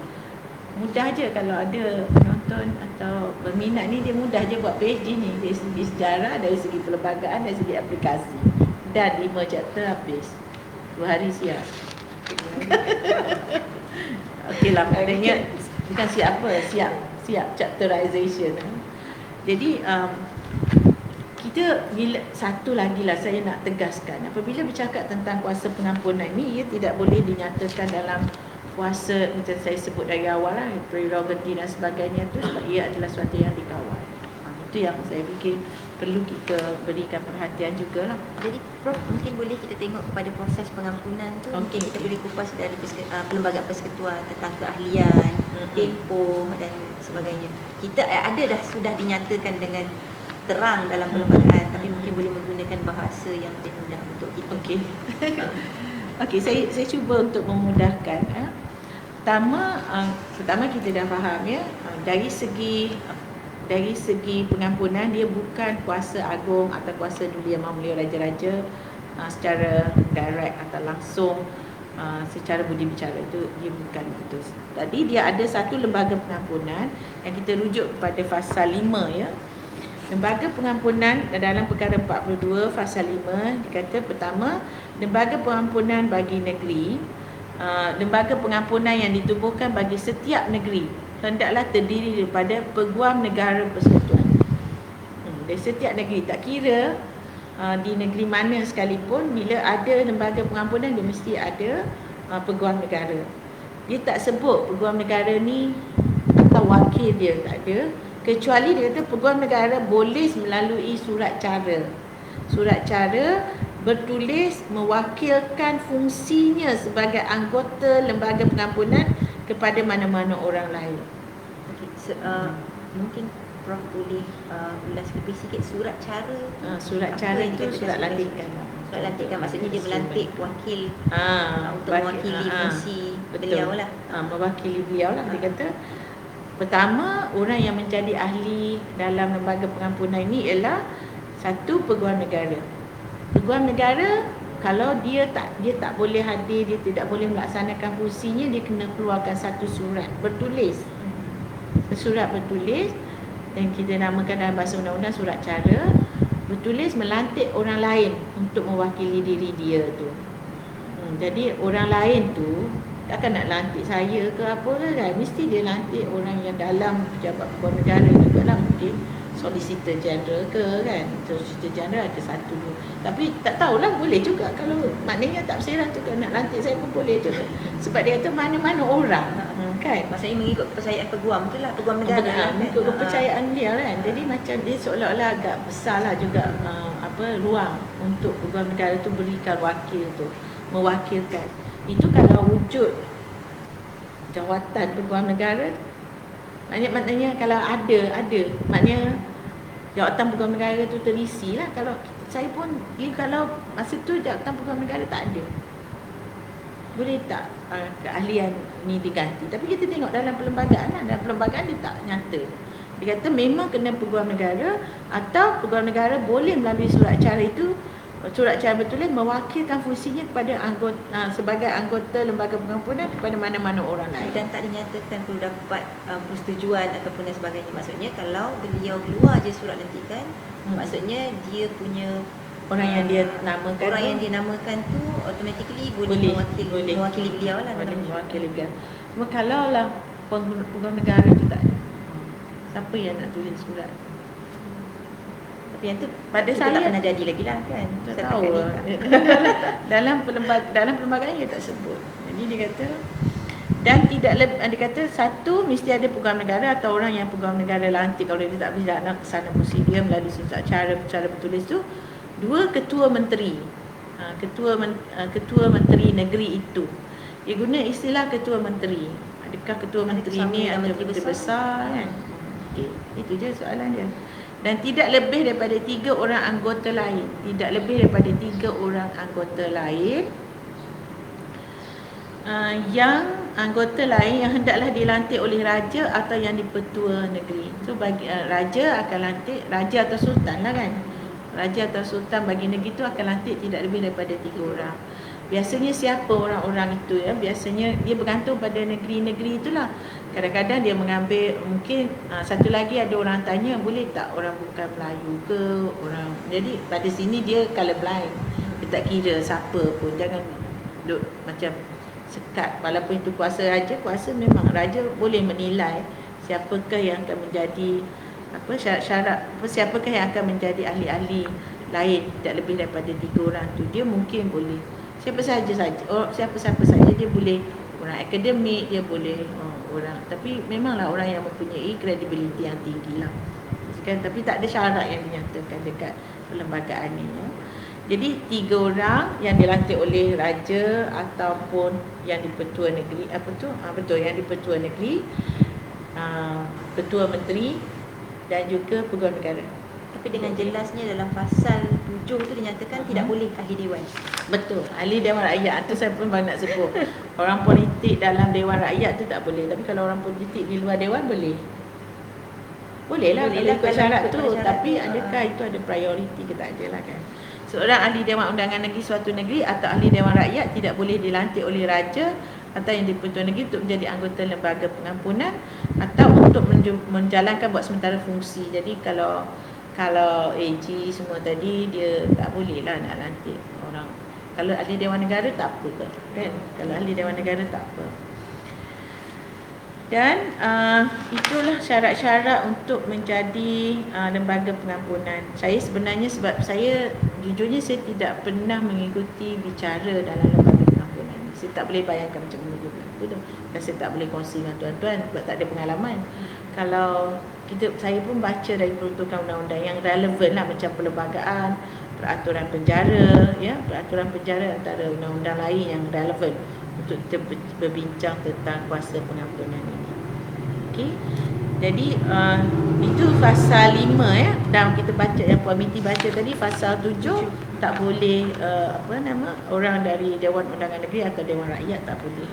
mudah je kalau ada penonton atau berminat ni, dia mudah je buat PhD ni dari segi sejarah, dari segi perlembagaan, dari segi aplikasi. Dan 5 chapter habis. 2 hari siap. Okey lah, maknanya bukan siap apa, siap chapterization. Jadi kita bila satu lagi lah saya nak tegaskan, apabila bercakap tentang kuasa pengampunan ni, ia tidak boleh dinyatakan dalam kuasa macam saya sebut dari awal lah, prerogatif dan sebagainya tu, sebab ia adalah sesuatu yang dikawal. Itu yang saya fikir perlu kita berikan perhatian jugalah. Jadi Prof, mungkin boleh kita tengok kepada proses pengampunan tu. Mungkin kita boleh kupas dari perlembagaan persekutuan tentang keahlian, tempoh dan sebagainya. Kita ada dah sudah dinyatakan dengan terang dalam perlembagaan, tapi mungkin boleh menggunakan bahasa yang lebih mudah untuk kita. Okey. Okey, saya cuba untuk memudahkan. Pertama kita dah faham ya, dari segi pengampunan, dia bukan kuasa agung atau kuasa Duli Yang Maha Mulia Raja-Raja secara direct atau langsung, secara budi bicara, itu dia bukan itu. Tadi dia ada satu lembaga pengampunan yang kita rujuk kepada fasal 5 ya. Lembaga pengampunan dalam perkara 42 fasal 5 dikata pertama, lembaga pengampunan bagi negeri, lembaga pengampunan yang ditubuhkan bagi setiap negeri hendaklah terdiri daripada peguam negara persekutuan. Dari setiap negeri, tak kira di negeri mana sekalipun, bila ada lembaga pengampunan dia mesti ada peguam negara. Dia tak sebut peguam negara ni atau wakil dia, tak ada. Kecuali dia kata peguam negara boleh melalui surat cara. Surat cara bertulis mewakilkan fungsinya sebagai anggota lembaga pengampunan kepada mana-mana orang lain. Okay. Mungkin Prof boleh ulas lebih sikit surat cara. Surat cara itu surat lantikan. Surat lantikan maksudnya dia melantik wakil untuk mewakili fungsi beliau lah. Mewakili beliau lah. Dia kata pertama, orang yang menjadi ahli dalam lembaga pengampunan ini ialah satu, peguam negara. Peguam negara, kalau dia tak boleh hadir, dia tidak boleh melaksanakan fungsinya, dia kena keluarkan satu surat bertulis. Surat bertulis, dan kita namakan dalam bahasa undang-undang surat cara, bertulis melantik orang lain untuk mewakili diri dia tu. Jadi orang lain tu takkan nak lantik saya ke apa ke kan, mesti dia lantik orang yang dalam pejabat peguam negara juga lah, mungkin Solicitor General ke kan. Solicitor General ada satu, tapi tak tahulah, boleh juga kalau maknanya tak berserah juga nak lantik saya pun boleh juga, sebab dia kata mana-mana orang kan, maksudnya mengikut kepercayaan peguam tu lah, peguam negara mengikut kepercayaan dia kan. Jadi macam dia seolah-olah agak besarlah juga ruang untuk peguam negara tu berikan wakil tu, mewakilkan. Itu kalau wujud jawatan peguam negara, maknanya kalau ada maknanya jawatan peguam negara tu terisi lah. Kalau saya pun, kalau masa tu jawatan peguam negara tak ada, boleh tak keahlian ni diganti? Tapi kita tengok dalam perlembagaan lah, dalam perlembagaan dia tak nyata. Dia kata memang kena peguam negara, atau peguam negara boleh melalui surat cara itu, surat cara bertulis mewakilkan fungsinya kepada sebagai anggota lembaga pengampunan kepada mana-mana orang lain. Dan tak dinyatakan perlu dapat persetujuan ataupun dan sebagainya. Maksudnya kalau beliau keluar je surat lantikan, maksudnya dia punya orang yang dia namakan, orang yang dia namakan tu automatically boleh mewakili beliau lah. Boleh mewakili beliau. Cuma kalau lah peguam negara tu tak ada, siapa yang nak tulis surat? Yang tu pada saya tak pernah jadi lagi lah kan. Tak tahu. dalam perlembagaan dia tak sebut. Jadi dia kata, dan tidak dia kata satu, mesti ada peguam negara atau orang yang peguam negara lantik kalau dia tak bisa nak kesana fungsi dia melalui surat cara bertulis tu. Dua, ketua menteri. Ketua menteri negeri itu. Dia guna istilah ketua menteri. Adakah ketua menteri ni ada menteri besar kan? Okey, itu je soalan dia. Dan tidak lebih daripada 3 orang anggota lain. Tidak lebih daripada 3 orang anggota lain yang anggota lain yang hendaklah dilantik oleh raja atau yang dipertua negeri. So bagi raja akan lantik, raja atau sultan lah kan. Raja atau sultan bagi negeri itu akan lantik tidak lebih daripada 3 orang. biasanya siapa orang-orang itu ya, biasanya dia bergantung pada negeri-negeri itulah. Kadang-kadang dia mengambil, mungkin satu lagi ada orang tanya, boleh tak orang bukan Melayu ke orang, jadi pada sini dia colour blind, dia tak kira siapa pun, jangan duk macam sekat. Walaupun itu kuasa raja, kuasa memang raja boleh menilai siapakah yang akan menjadi syarat-syarat, siapakah yang akan menjadi ahli-ahli lain, tidak lebih daripada 3 orang tu. Dia mungkin boleh siapa saja, siapa-siapa saja dia boleh, orang akademik dia boleh, orang, tapi memanglah orang yang mempunyai kredibiliti yang tinggi lah kan, tapi tak ada syarat yang dinyatakan dekat perlembagaan ini ya. Jadi 3 orang yang dilantik oleh raja ataupun yang di-Pertua Negeri, betul, yang di-Pertua Negeri, Ketua Menteri dan juga Pegawai Negara. Tapi dengan jelasnya dalam pasal 7 tu dinyatakan tidak boleh ahli dewan. Betul, ahli Dewan Rakyat tu saya pun nak sebut. Orang politik dalam Dewan Rakyat tu tak boleh, tapi kalau orang politik di luar dewan boleh. Bolehlah kalau ikut syarat tu, tapi adakah itu ada prioriti ke tak ada lah kan. Seorang ahli Dewan Undangan Negeri suatu negeri atau ahli Dewan Rakyat tidak boleh dilantik oleh raja atau yang di-Pertua Negeri untuk menjadi anggota lembaga pengampunan atau untuk menjalankan buat sementara fungsi. Jadi kalau AG semua tadi, dia tak boleh lah nak lantik orang. Kalau ahli Dewan Negara tak apa ke kan? Kalau ahli Dewan Negara tak apa. Dan itulah syarat-syarat untuk menjadi lembaga pengampunan. Saya sebenarnya, sebab saya jujurnya saya tidak pernah mengikuti bicara dalam lembaga pengampunan. Saya tak boleh bayangkan macam mana dia berlaku tu. Dan saya tak boleh kongsi dengan tuan-tuan sebab tak ada pengalaman. Kalau saya pun baca dari peruntukan undang-undang yang relevan lah, macam perlembagaan, peraturan penjara ya, peraturan penjara antara undang-undang lain yang relevan untuk kita berbincang tentang kuasa pengampunan ini. Okey. Jadi itu pasal 5 ya. Dan kita baca yang Puan Minty baca tadi, pasal 7 tak boleh orang dari Dewan Undangan Negeri atau Dewan Rakyat tak boleh.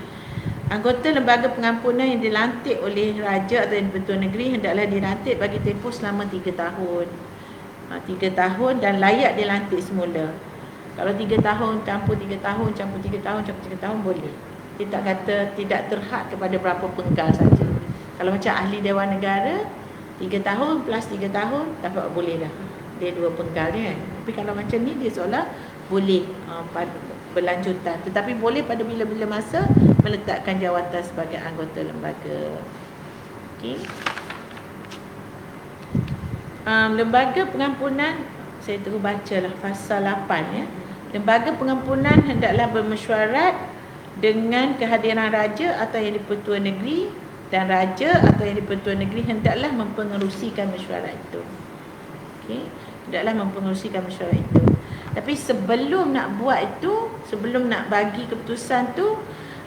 Anggota lembaga pengampunan yang dilantik oleh raja atau yang di-Pertua Negeri hendaklah dilantik bagi tempoh selama 3 tahun. 3 tahun dan layak dilantik semula. Kalau 3 tahun campur 3 tahun, campur 3 tahun, campur 3 tahun boleh. Dia tak kata tidak terhad kepada berapa penggal saja. Kalau macam ahli Dewan Negara 3 tahun plus 3 tahun dapat boleh dah. Dia 2 penggal kan. Tapi kalau macam ni dia seolah boleh berlanjutan, tetapi boleh pada bila-bila masa meletakkan jawatan sebagai anggota lembaga. Okey. Lembaga pengampunan, saya terus bacalah pasal 8 ya. Lembaga pengampunan hendaklah bermesyuarat dengan kehadiran raja atau yang di-Pertua Negeri, dan raja atau yang di-Pertua Negeri hendaklah mempengerusikan mesyuarat itu. Okey, hendaklah mempengerusikan mesyuarat itu. Tapi sebelum nak buat itu, sebelum nak bagi keputusan tu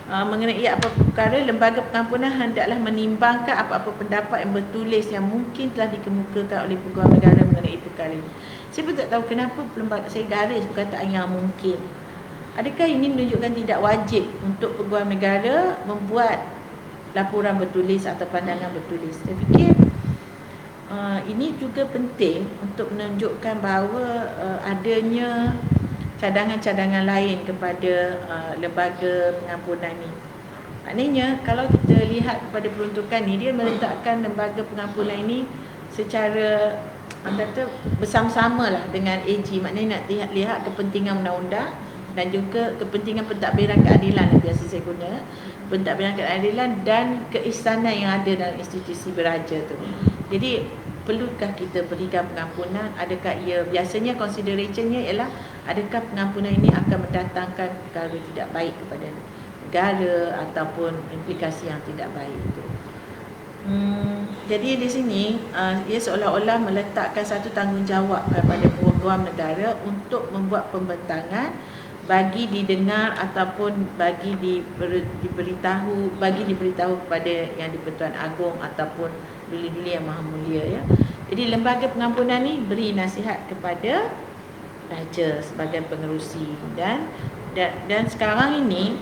mengenai apa-apa perkara, lembaga pengampunan hendaklah menimbangkan apa-apa pendapat yang bertulis yang mungkin telah dikemukakan oleh pegawai negara mengenai perkara ini. Saya pun tak tahu kenapa saya garis perkataan yang mungkin. Adakah ini menunjukkan tidak wajib untuk pegawai negara membuat laporan bertulis atau pandangan bertulis? Saya fikir ini juga penting untuk menunjukkan bahawa adanya cadangan-cadangan lain kepada lembaga pengampunan ini. Maknanya kalau kita lihat kepada peruntukan ni, dia meletakkan lembaga pengampunan ini secara bersama-sama lah dengan AG. Maknanya nak lihat kepentingan undang-undang dan juga kepentingan pentadbiran keadilan yang biasa saya guna, pentadbiran keadilan dan keisanan yang ada dalam institusi beraja tu. Jadi perlukah kita berikan pengampunan? Adakah ia, biasanya considerationnya ialah adakah pengampunan ini akan mendatangkan perkara tidak baik kepada negara ataupun implikasi yang tidak baik itu. Jadi di sini ia seolah-olah meletakkan satu tanggungjawab kepada pegawai negara untuk membuat pembentangan bagi didengar ataupun bagi diberitahu kepada yang di-Pertuan Agong ataupun duli-duli yang maha mulia ya. Jadi lembaga pengampunan ni beri nasihat kepada raja sebagai pengerusi, dan sekarang ini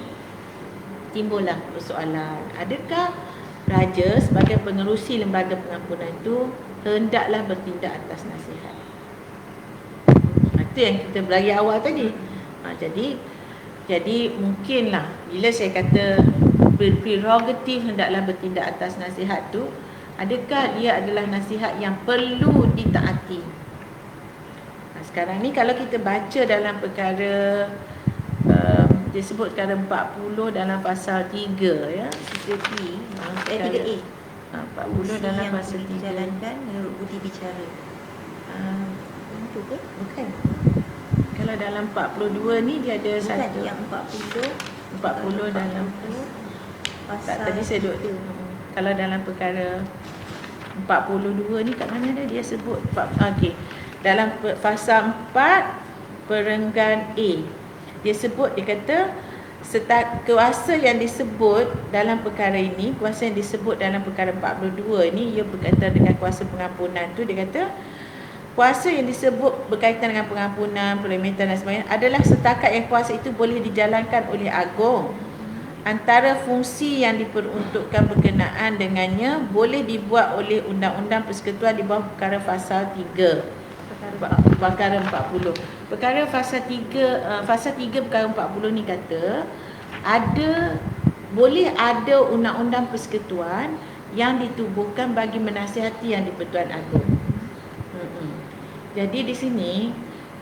timbullah persoalan, adakah raja sebagai pengerusi lembaga pengampunan itu hendaklah bertindak atas nasihat? Itu yang kita belajar awal tadi. Jadi Jadi mungkinlah bila saya kata prerogatif hendaklah bertindak atas nasihat tu, adakah dia adalah nasihat yang perlu ditaati? Sekarang ni kalau kita baca dalam perkara dia sebut perkara 40 dalam pasal 3 ya, Strategi 3A 40 dalam yang pasal 3 dijalankan menurut budi bicara. Itu ke? bukan. Kalau dalam 42 ni dia ada Bukan satu yang 40 dalam pasal tadi saya duduk kalau dalam perkara 42 ni kat mana ada dia sebut okey. Dalam pasal 4 perenggan A dia sebut, dia kata kuasa yang disebut dalam perkara ini, kuasa yang disebut dalam perkara 42 ni ia berkaitan dengan kuasa pengampunan tu. Dia kata kuasa yang disebut berkaitan dengan pengampunan, perlimitan dan sebagainya adalah setakat yang kuasa itu boleh dijalankan oleh agung. Antara fungsi yang diperuntukkan berkenaan dengannya boleh dibuat oleh undang-undang persekutuan di bawah perkara pasal 3. Perkara 40. Perkara pasal 3 perkara 40 ni kata boleh ada undang-undang persekutuan yang ditubuhkan bagi menasihati yang di-Pertuan Agong. Jadi di sini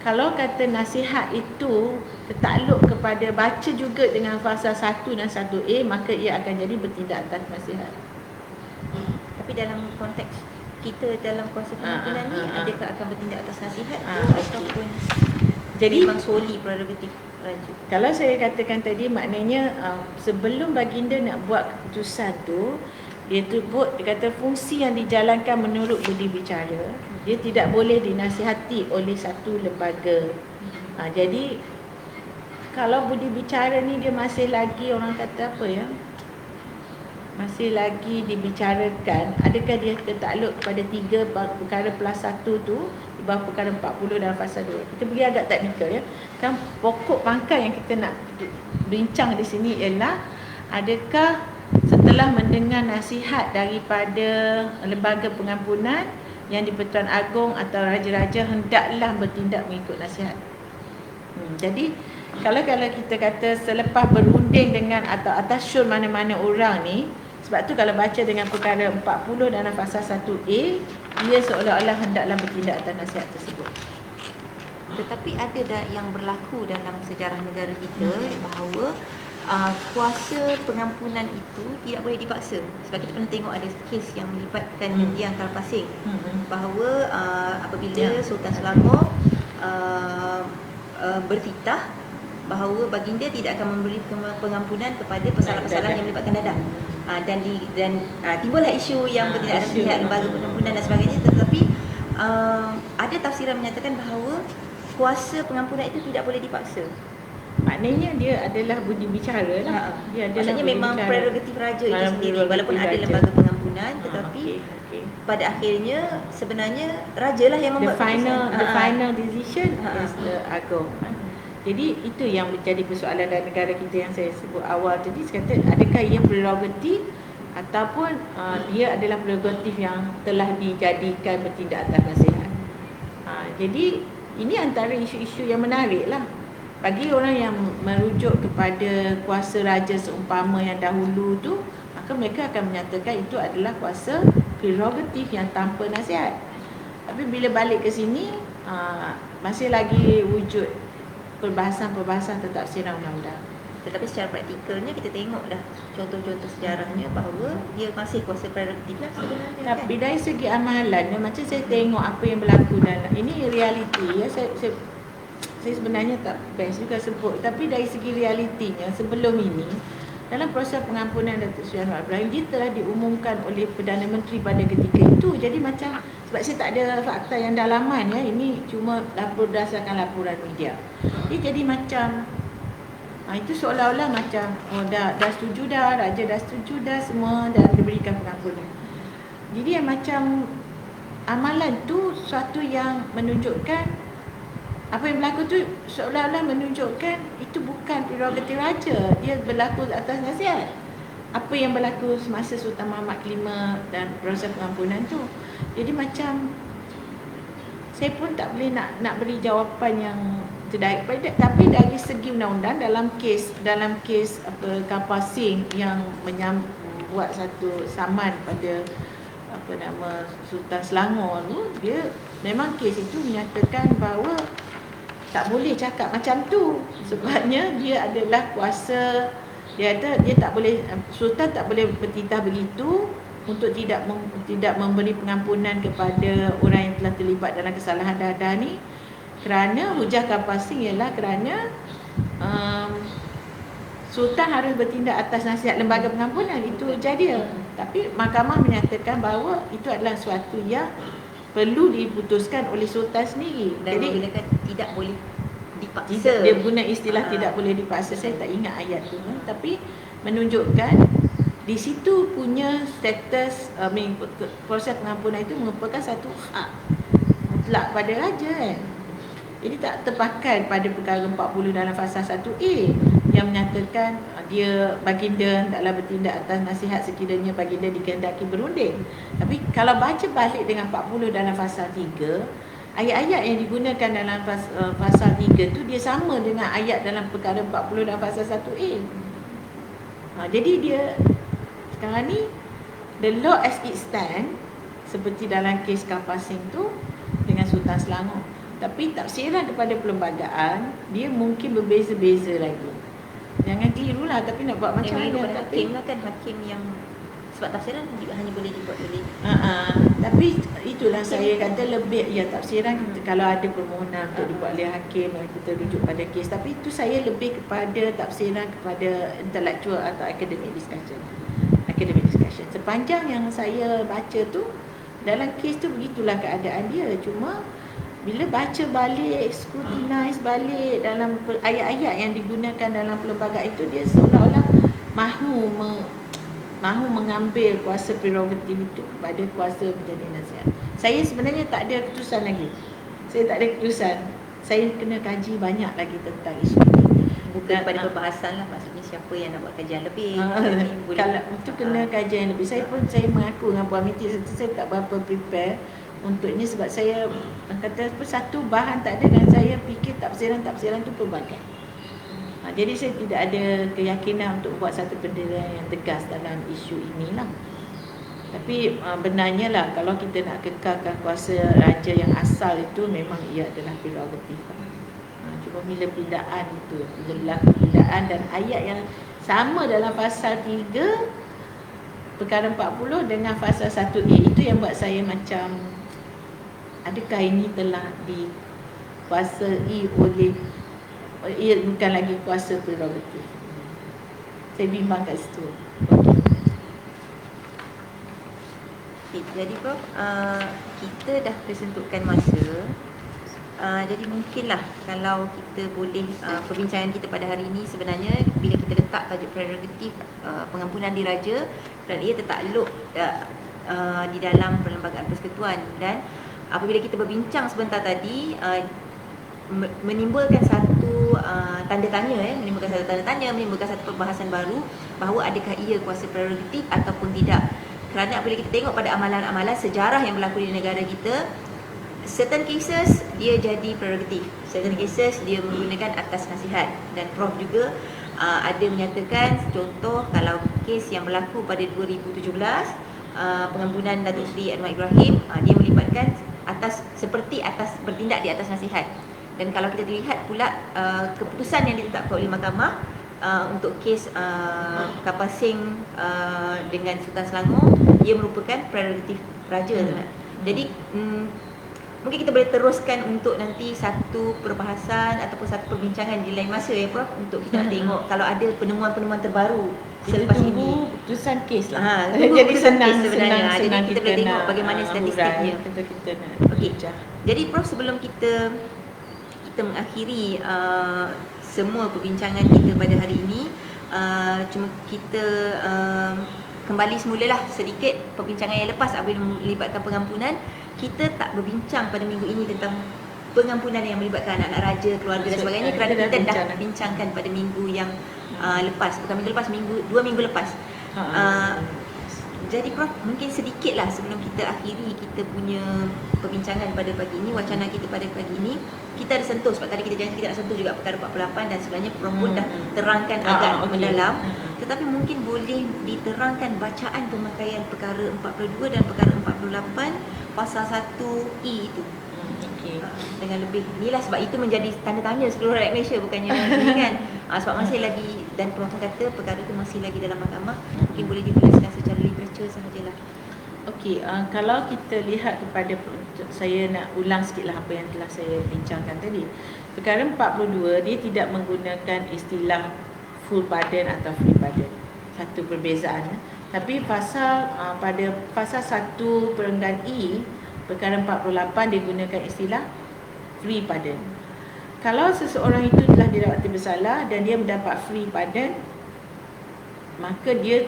kalau kata nasihat itu tertakluk kepada baca juga dengan pasal 1 dan 1A, maka ia akan jadi bertindak atas nasihat. Tapi dalam konteks kita dalam kuasa pengampunan ni adakah akan bertindak atas nasihat ataupun jadi memang solely prerogatif raja? Kalau saya katakan tadi, maknanya sebelum baginda nak buat keputusan tu, dia kata fungsi yang dijalankan menurut budi bicara, dia tidak boleh dinasihati oleh satu lembaga. Jadi kalau budi bicara ni dia masih lagi, orang kata apa ya, masih lagi dibicarakan, adakah dia tertakluk kepada 3 perkara plus 1 tu di bawah perkara 40 dalam pasal 2. Kita pergi agak teknikal ya. Kan pokok pangkal yang kita nak bincang di sini ialah adakah setelah mendengar nasihat daripada lembaga pengampunan yang di-Pertuan Agong atau raja-raja hendaklah bertindak mengikut nasihat. Jadi kalau kita kata selepas berunding dengan atau atas syur mana-mana orang ni, sebab tu kalau baca dengan perkara 40 dalam pasal 1A, dia seolah-olah hendaklah bertindak atas nasihat tersebut. Tetapi ada yang berlaku dalam sejarah negara kita bahawa kuasa pengampunan itu tidak boleh dipaksa. Sebab kita pernah tengok ada kes yang melibatkan Yang Talpasing, bahawa apabila Sultan Selangor bertitah bahawa baginda tidak akan memberi pengampunan kepada pesalahan-pesalahan yang melibatkan dadah. Dan timbullah isu yang bertindak atas pihak lembaga pengampunan dan sebagainya. Tetapi ada tafsiran menyatakan bahawa kuasa pengampunan itu tidak boleh dipaksa. Maknanya dia adalah budi bicara lah. Dia adalah maksudnya memang bicara. Prerogatif raja itu sendiri, walaupun ada lembaga pengampunan, tetapi pada akhirnya sebenarnya raja lah yang membuat the final decision is the Agong. Jadi itu yang menjadi persoalan dalam negara kita yang saya sebut awal tadi. Saya kata adakah ia prerogatif ataupun dia adalah prerogatif yang telah dijadikan bertindak atas nasihat. Jadi ini antara isu-isu yang menarik lah bagi orang yang merujuk kepada kuasa raja seumpama yang dahulu tu, maka mereka akan menyatakan itu adalah kuasa prerogatif yang tanpa nasihat. Tapi bila balik ke sini masih lagi wujud perbahasan-perbahasan tentang tafsiran undang-undang. Tetapi secara praktikalnya kita tengok dah contoh-contoh sejarahnya bahawa dia masih kuasa prerogatif lah sebenarnya. Tapi dari segi amalan, macam saya tengok apa yang berlaku dalam ini realiti ya, saya sebenarnya tak best juga sebut, tapi dari segi realitinya sebelum ini dalam proses pengampunan Datuk Seri Anwar Ibrahim, dia telah diumumkan oleh Perdana Menteri pada ketika itu. Jadi macam, sebab saya tak ada fakta yang dalaman ya, ini cuma berdasarkan laporan media. Jadi macam itu seolah-olah macam dah setuju dah, raja dah setuju dah semua dan diberikan pengampunan. Jadi yang macam amalan tu suatu yang menunjukkan apa yang berlaku tu seolah-olah menunjukkan itu bukan prerogatif raja, dia berlaku atas nasihat. Apa yang berlaku semasa Sultan Mahmud V dan proses pengampunan tu. Jadi macam saya pun tak boleh nak beri jawapan yang Tapi dari segi undang-undang dalam kes apa Kapasing yang buat satu saman pada Sultan Selangor tu, dia memang kes itu menyatakan bahawa tak boleh cakap macam tu, sebabnya dia adalah kuasa, dia tak boleh, Sultan tak boleh bertitah begitu untuk tidak memberi pengampunan kepada orang yang telah terlibat dalam kesalahan dadah ni, kerana hujah Kapasing ialah kerana Sultan harus bertindak atas nasihat lembaga pengampunan, itu hujah dia. Tapi mahkamah menyatakan bahawa itu adalah sesuatu yang perlu diputuskan oleh Sultan sendiri. Dan Jadi menggunakan tidak boleh dipaksa. dia guna istilah tidak boleh dipaksa. Saya tak ingat ayat tu, tapi menunjukkan di situ punya status proses pengampunan itu merupakan satu hak mutlak pada raja kan. Jadi tak terpakai pada perkara 40 dalam fasal 1A yang menyatakan dia baginda taklah bertindak atas nasihat sekiranya baginda dikehendaki berunding. Tapi kalau baca balik dengan 40 dalam fasal 3, ayat-ayat yang digunakan dalam fasal 3 tu dia sama dengan ayat dalam perkara 40 dalam fasal 1A. Jadi dia sekarang ni the law as it stand seperti dalam kes Kapasing tu dengan Sultan Selangor. Tapi tafsiran kepada perlembagaan dia mungkin berbeza-beza lagi. Jangan kelirulah, tapi nak buat macam mana? Kepada hakim lah kan, hakim yang sebab tafsiran hanya boleh dibuat oleh tapi itulah saya kata lebih tafsiran kalau ada permohonan untuk dibuat oleh hakim, kita rujuk pada kes. Tapi itu saya lebih kepada tafsiran kepada intellectual atau academic discussion. Sepanjang yang saya baca tu, dalam kes tu begitulah keadaan dia. Cuma bila baca balik, scrutinize balik dalam ayat-ayat yang digunakan dalam perlembagaan itu, dia seolah-olah mahu mengambil kuasa prerogatif itu kepada kuasa menjadi nasihat. Saya sebenarnya tak ada keputusan lagi. Saya kena kaji banyak lagi tentang isu ini. bukan pada perbahasan lah, maksudnya siapa yang nak buat kajian lebih. Kalau itu kena kajian lebih. Saya mengaku dengan Puan Miti, saya tak berapa prepare untuknya sebab saya kata satu bahan tak ada dan saya fikir tafsiran tu pelbagai. Jadi saya tidak ada keyakinan untuk buat satu pendirian yang tegas dalam isu inilah. Tapi benarnya lah kalau kita nak kekalkan kuasa raja yang asal itu memang ia adalah prerogatif. Cuma bila pindaan itu, bila berlaku pindaan dan ayat yang sama dalam pasal 3 perkara 40 dengan pasal 1A itu yang buat saya macam adakah ini telah dikuasai oleh bukan lagi kuasa prerogatif. Saya bimbang kat situ. Jadi Prof, kita dah tersentuhkan masa. Jadi mungkinlah kalau kita boleh perbincangan kita pada hari ini sebenarnya bila kita letak tajuk prerogatif pengampunan diraja dan ia tertakluk di dalam Perlembagaan Persekutuan, dan apabila kita berbincang sebentar tadi menimbulkan satu tanda tanya, menimbulkan satu perbahasan baru bahawa adakah ia kuasa prerogatif ataupun tidak. Kerana apabila kita tengok pada amalan-amalan sejarah yang berlaku di negara kita, certain cases dia jadi prerogatif, certain cases dia menggunakan atas nasihat. Dan Prof juga ada menyatakan contoh kalau kes yang berlaku pada 2017 pengampunan Datuk Seri Anwar Ibrahim, dia melibatkan seperti bertindak di atas nasihat. Dan kalau kita lihat pula keputusan yang ditetapkan oleh mahkamah untuk kes Kapasing dengan Sultan Selangor, ia merupakan prerogatif raja. Jadi mungkin kita boleh teruskan untuk nanti satu perbahasan ataupun satu perbincangan di lain masa ya Prof, untuk kita nak tengok kalau ada penemuan-penemuan terbaru selepas ini. Putusan kes lah. Jadi senang sebenarnya. Jadi kita boleh tengok bagaimana statistiknya. Okey. Jadi Prof, sebelum kita mengakhiri semua perbincangan kita pada hari ini, cuma kita kembali semulalah sedikit perbincangan yang lepas apabila melibatkan pengampunan. Kita tak berbincang pada minggu ini tentang pengampunan yang melibatkan anak-anak raja, keluarga dan sebagainya kerana kita dah bincangkan pada minggu yang lepas, bukan minggu lepas, 2 minggu lepas. Jadi Prof, mungkin sedikitlah sebelum kita akhiri kita punya perbincangan pada pagi ini, wacana kita pada pagi ini, kita ada sentuh, sebab tadi kita janji kita nak sentuh juga perkara 48 dan sebenarnya Prof pun dah terangkan agak mendalam. Tetapi mungkin boleh diterangkan bacaan pemakaian perkara 42 dan perkara 48 pasal 1E itu. Dengan lebih inilah, sebab itu menjadi tanda tanya seluruh rakyat Malaysia, bukannya ini kan. Sebab masih lagi, dan penonton kata perkara itu masih lagi dalam mahkamah, mungkin boleh dituliskan secara literature sahajalah. Okey, kalau kita lihat kepada, saya nak ulang sikitlah apa yang telah saya bincangkan tadi. Perkara 42 dia tidak menggunakan istilah full pardon atau free pardon. Satu perbezaan. Tapi pada pasal 1 perenggan E, perkara 48 dia gunakan istilah free pardon. Kalau seseorang itu telah didapati bersalah dan dia mendapat free pardon, maka dia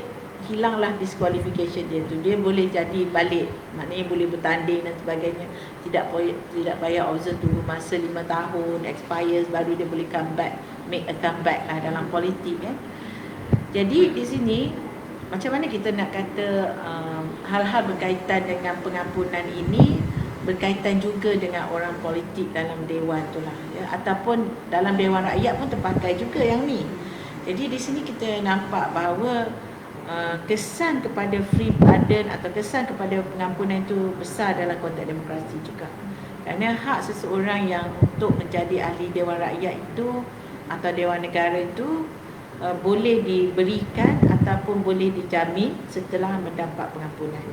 hilanglah disqualification dia tu. Dia boleh jadi balik, maknanya boleh bertanding dan sebagainya. Tidak payah observe tunggu masa 5 tahun expires baru dia boleh come back, make a comeback lah dalam politik kan. Jadi di sini macam mana kita nak kata hal-hal berkaitan dengan pengampunan ini berkaitan juga dengan orang politik dalam dewan tu lah ya, ataupun dalam dewan rakyat pun terpakai juga yang ni. Jadi di sini kita nampak bahawa kesan kepada free pardon atau kesan kepada pengampunan itu besar dalam konteks demokrasi juga. Kerana hak seseorang yang untuk menjadi ahli dewan rakyat itu atau dewan negara itu boleh diberikan ataupun boleh dijamin setelah mendapat pengampunan.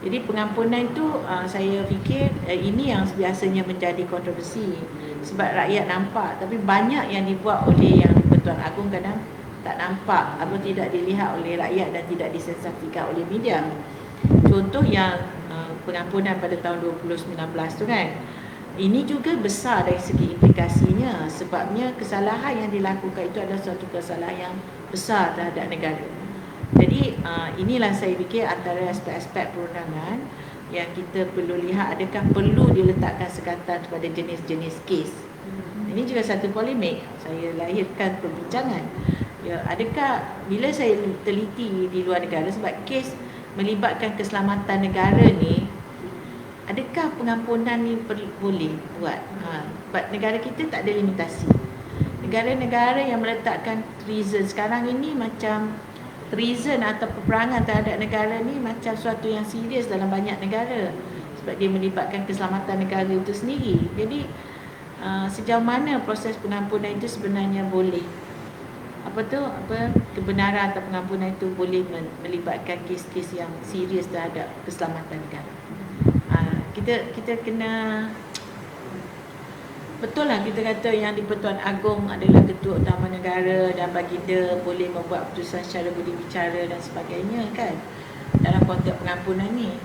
Jadi pengampunan itu saya fikir ini yang biasanya menjadi kontroversi sebab rakyat nampak, tapi banyak yang dibuat oleh yang Pertuan Agong kadang tak nampak atau tidak dilihat oleh rakyat dan tidak disensasikan oleh media. Contoh yang pengampunan pada tahun 2019 tu kan, ini juga besar dari segi implikasinya sebabnya kesalahan yang dilakukan itu adalah suatu kesalahan yang besar terhadap negara. Jadi inilah saya fikir antara aspek-aspek perundangan yang kita perlu lihat, adakah perlu diletakkan sekatan kepada jenis-jenis kes. Ini juga satu polemik. Saya lahirkan perbincangan. Ya, adakah bila saya teliti di luar negara sebab kes melibatkan keselamatan negara ni, adakah pengampunan ni boleh buat? Sebab negara kita tak ada limitasi. Negara-negara yang meletakkan treason sekarang ini macam treason atau peperangan terhadap negara ni macam suatu yang serius dalam banyak negara sebab dia melibatkan keselamatan negara itu sendiri. Jadi sejauh mana proses pengampunan itu sebenarnya boleh, kebenaran atau pengampunan itu boleh melibatkan kes-kes yang serius terhadap keselamatan negara. Kita kena, betul lah kita kata yang di Pertuan Agong adalah Ketua Utama Negara dan baginda boleh membuat keputusan secara budi bicara dan sebagainya kan dalam konteks pengampunan ni.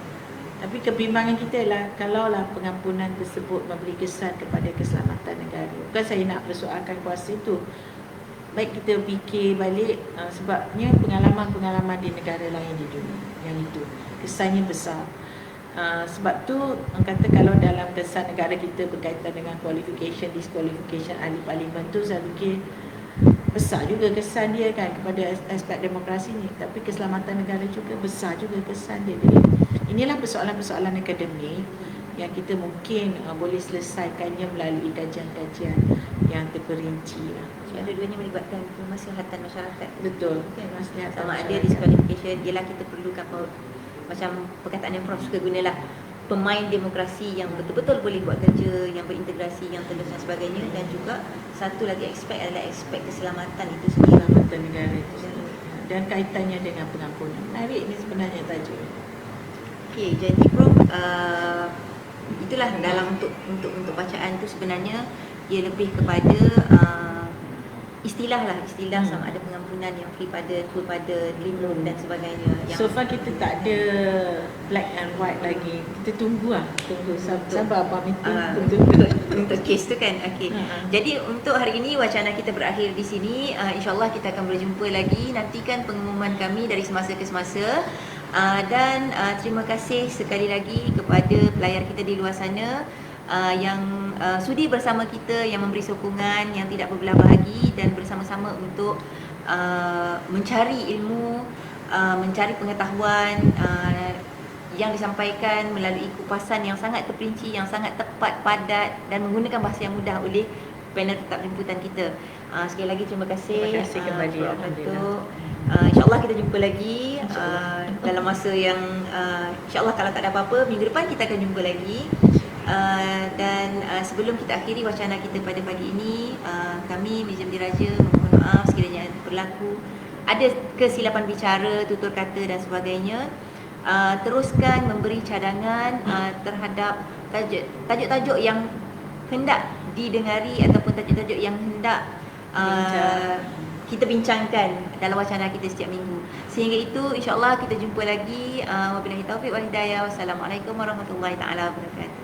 Tapi kebimbangan kita ialah kalaulah pengampunan tersebut memberi kesan kepada keselamatan negara. Bukan saya nak persoalkan kuasa itu. Baik kita fikir balik sebabnya pengalaman-pengalaman di negara lain di dunia yang itu kesannya besar. Sebab tu orang kata kalau dalam kesan negara kita berkaitan dengan qualification, disqualification ahli parlimen tu, saya fikir besar juga kesan dia kan kepada aspek demokrasi ni. Tapi keselamatan negara juga besar juga kesan dia. Jadi inilah persoalan-persoalan akademik yang kita mungkin boleh selesaikannya melalui kajian-kajian yang terperinci lah. Dua-duanya melibatkan kemaslahatan masyarakat. Betul. Maslahatan sama ada disqualification, ialah kita perlukan macam perkataan yang Prof suka gunalah, pemain demokrasi yang betul-betul boleh buat kerja, yang berintegrasi, yang telus dan sebagainya. Dan juga satu lagi aspek adalah aspek keselamatan itu sendiri, keselamatan negara itu sendiri. Dan kaitannya dengan pengampunan. Menarik ni sebenarnya tajuk. Okey, jadi Prof, itulah dalam untuk bacaan tu sebenarnya ia lebih kepada istilah sama ada pengampunan yang free pardon, full pardon, lindung dan sebagainya. So far kita tak ada black and white lagi. Kita tunggu sabar apa meeting untuk kes tu kan. Okey. Jadi untuk hari ini wacana kita berakhir di sini. InsyaAllah kita akan berjumpa lagi. Nantikan pengumuman kami dari semasa ke semasa. Dan terima kasih sekali lagi kepada pelayar kita di luar sana yang sudi bersama kita, yang memberi sokongan, yang tidak berbelah bahagi dan bersama-sama untuk mencari ilmu mencari pengetahuan yang disampaikan melalui kupasan yang sangat terperinci, yang sangat tepat, padat dan menggunakan bahasa yang mudah oleh panel tetap jemputan kita. Sekali lagi terima kasih. Terima kasih kembali, Prof. Alhamdulillah. Datuk. InsyaAllah kita jumpa lagi dalam masa yang InsyaAllah kalau tak ada apa-apa, minggu depan kita akan jumpa lagi. Dan sebelum kita akhiri wacana kita pada pagi ini, kami Museum Diraja memohon maaf sekiranya berlaku ada kesilapan bicara, tutur kata dan sebagainya. Teruskan memberi cadangan terhadap tajuk-tajuk yang hendak didengari ataupun tajuk-tajuk yang hendak kita bincangkan dalam wacana kita setiap minggu. Sehingga itu insya-Allah kita jumpa lagi. Wabillahi taufiq wal hidayah. Wassalamualaikum warahmatullahi taala wabarakatuh.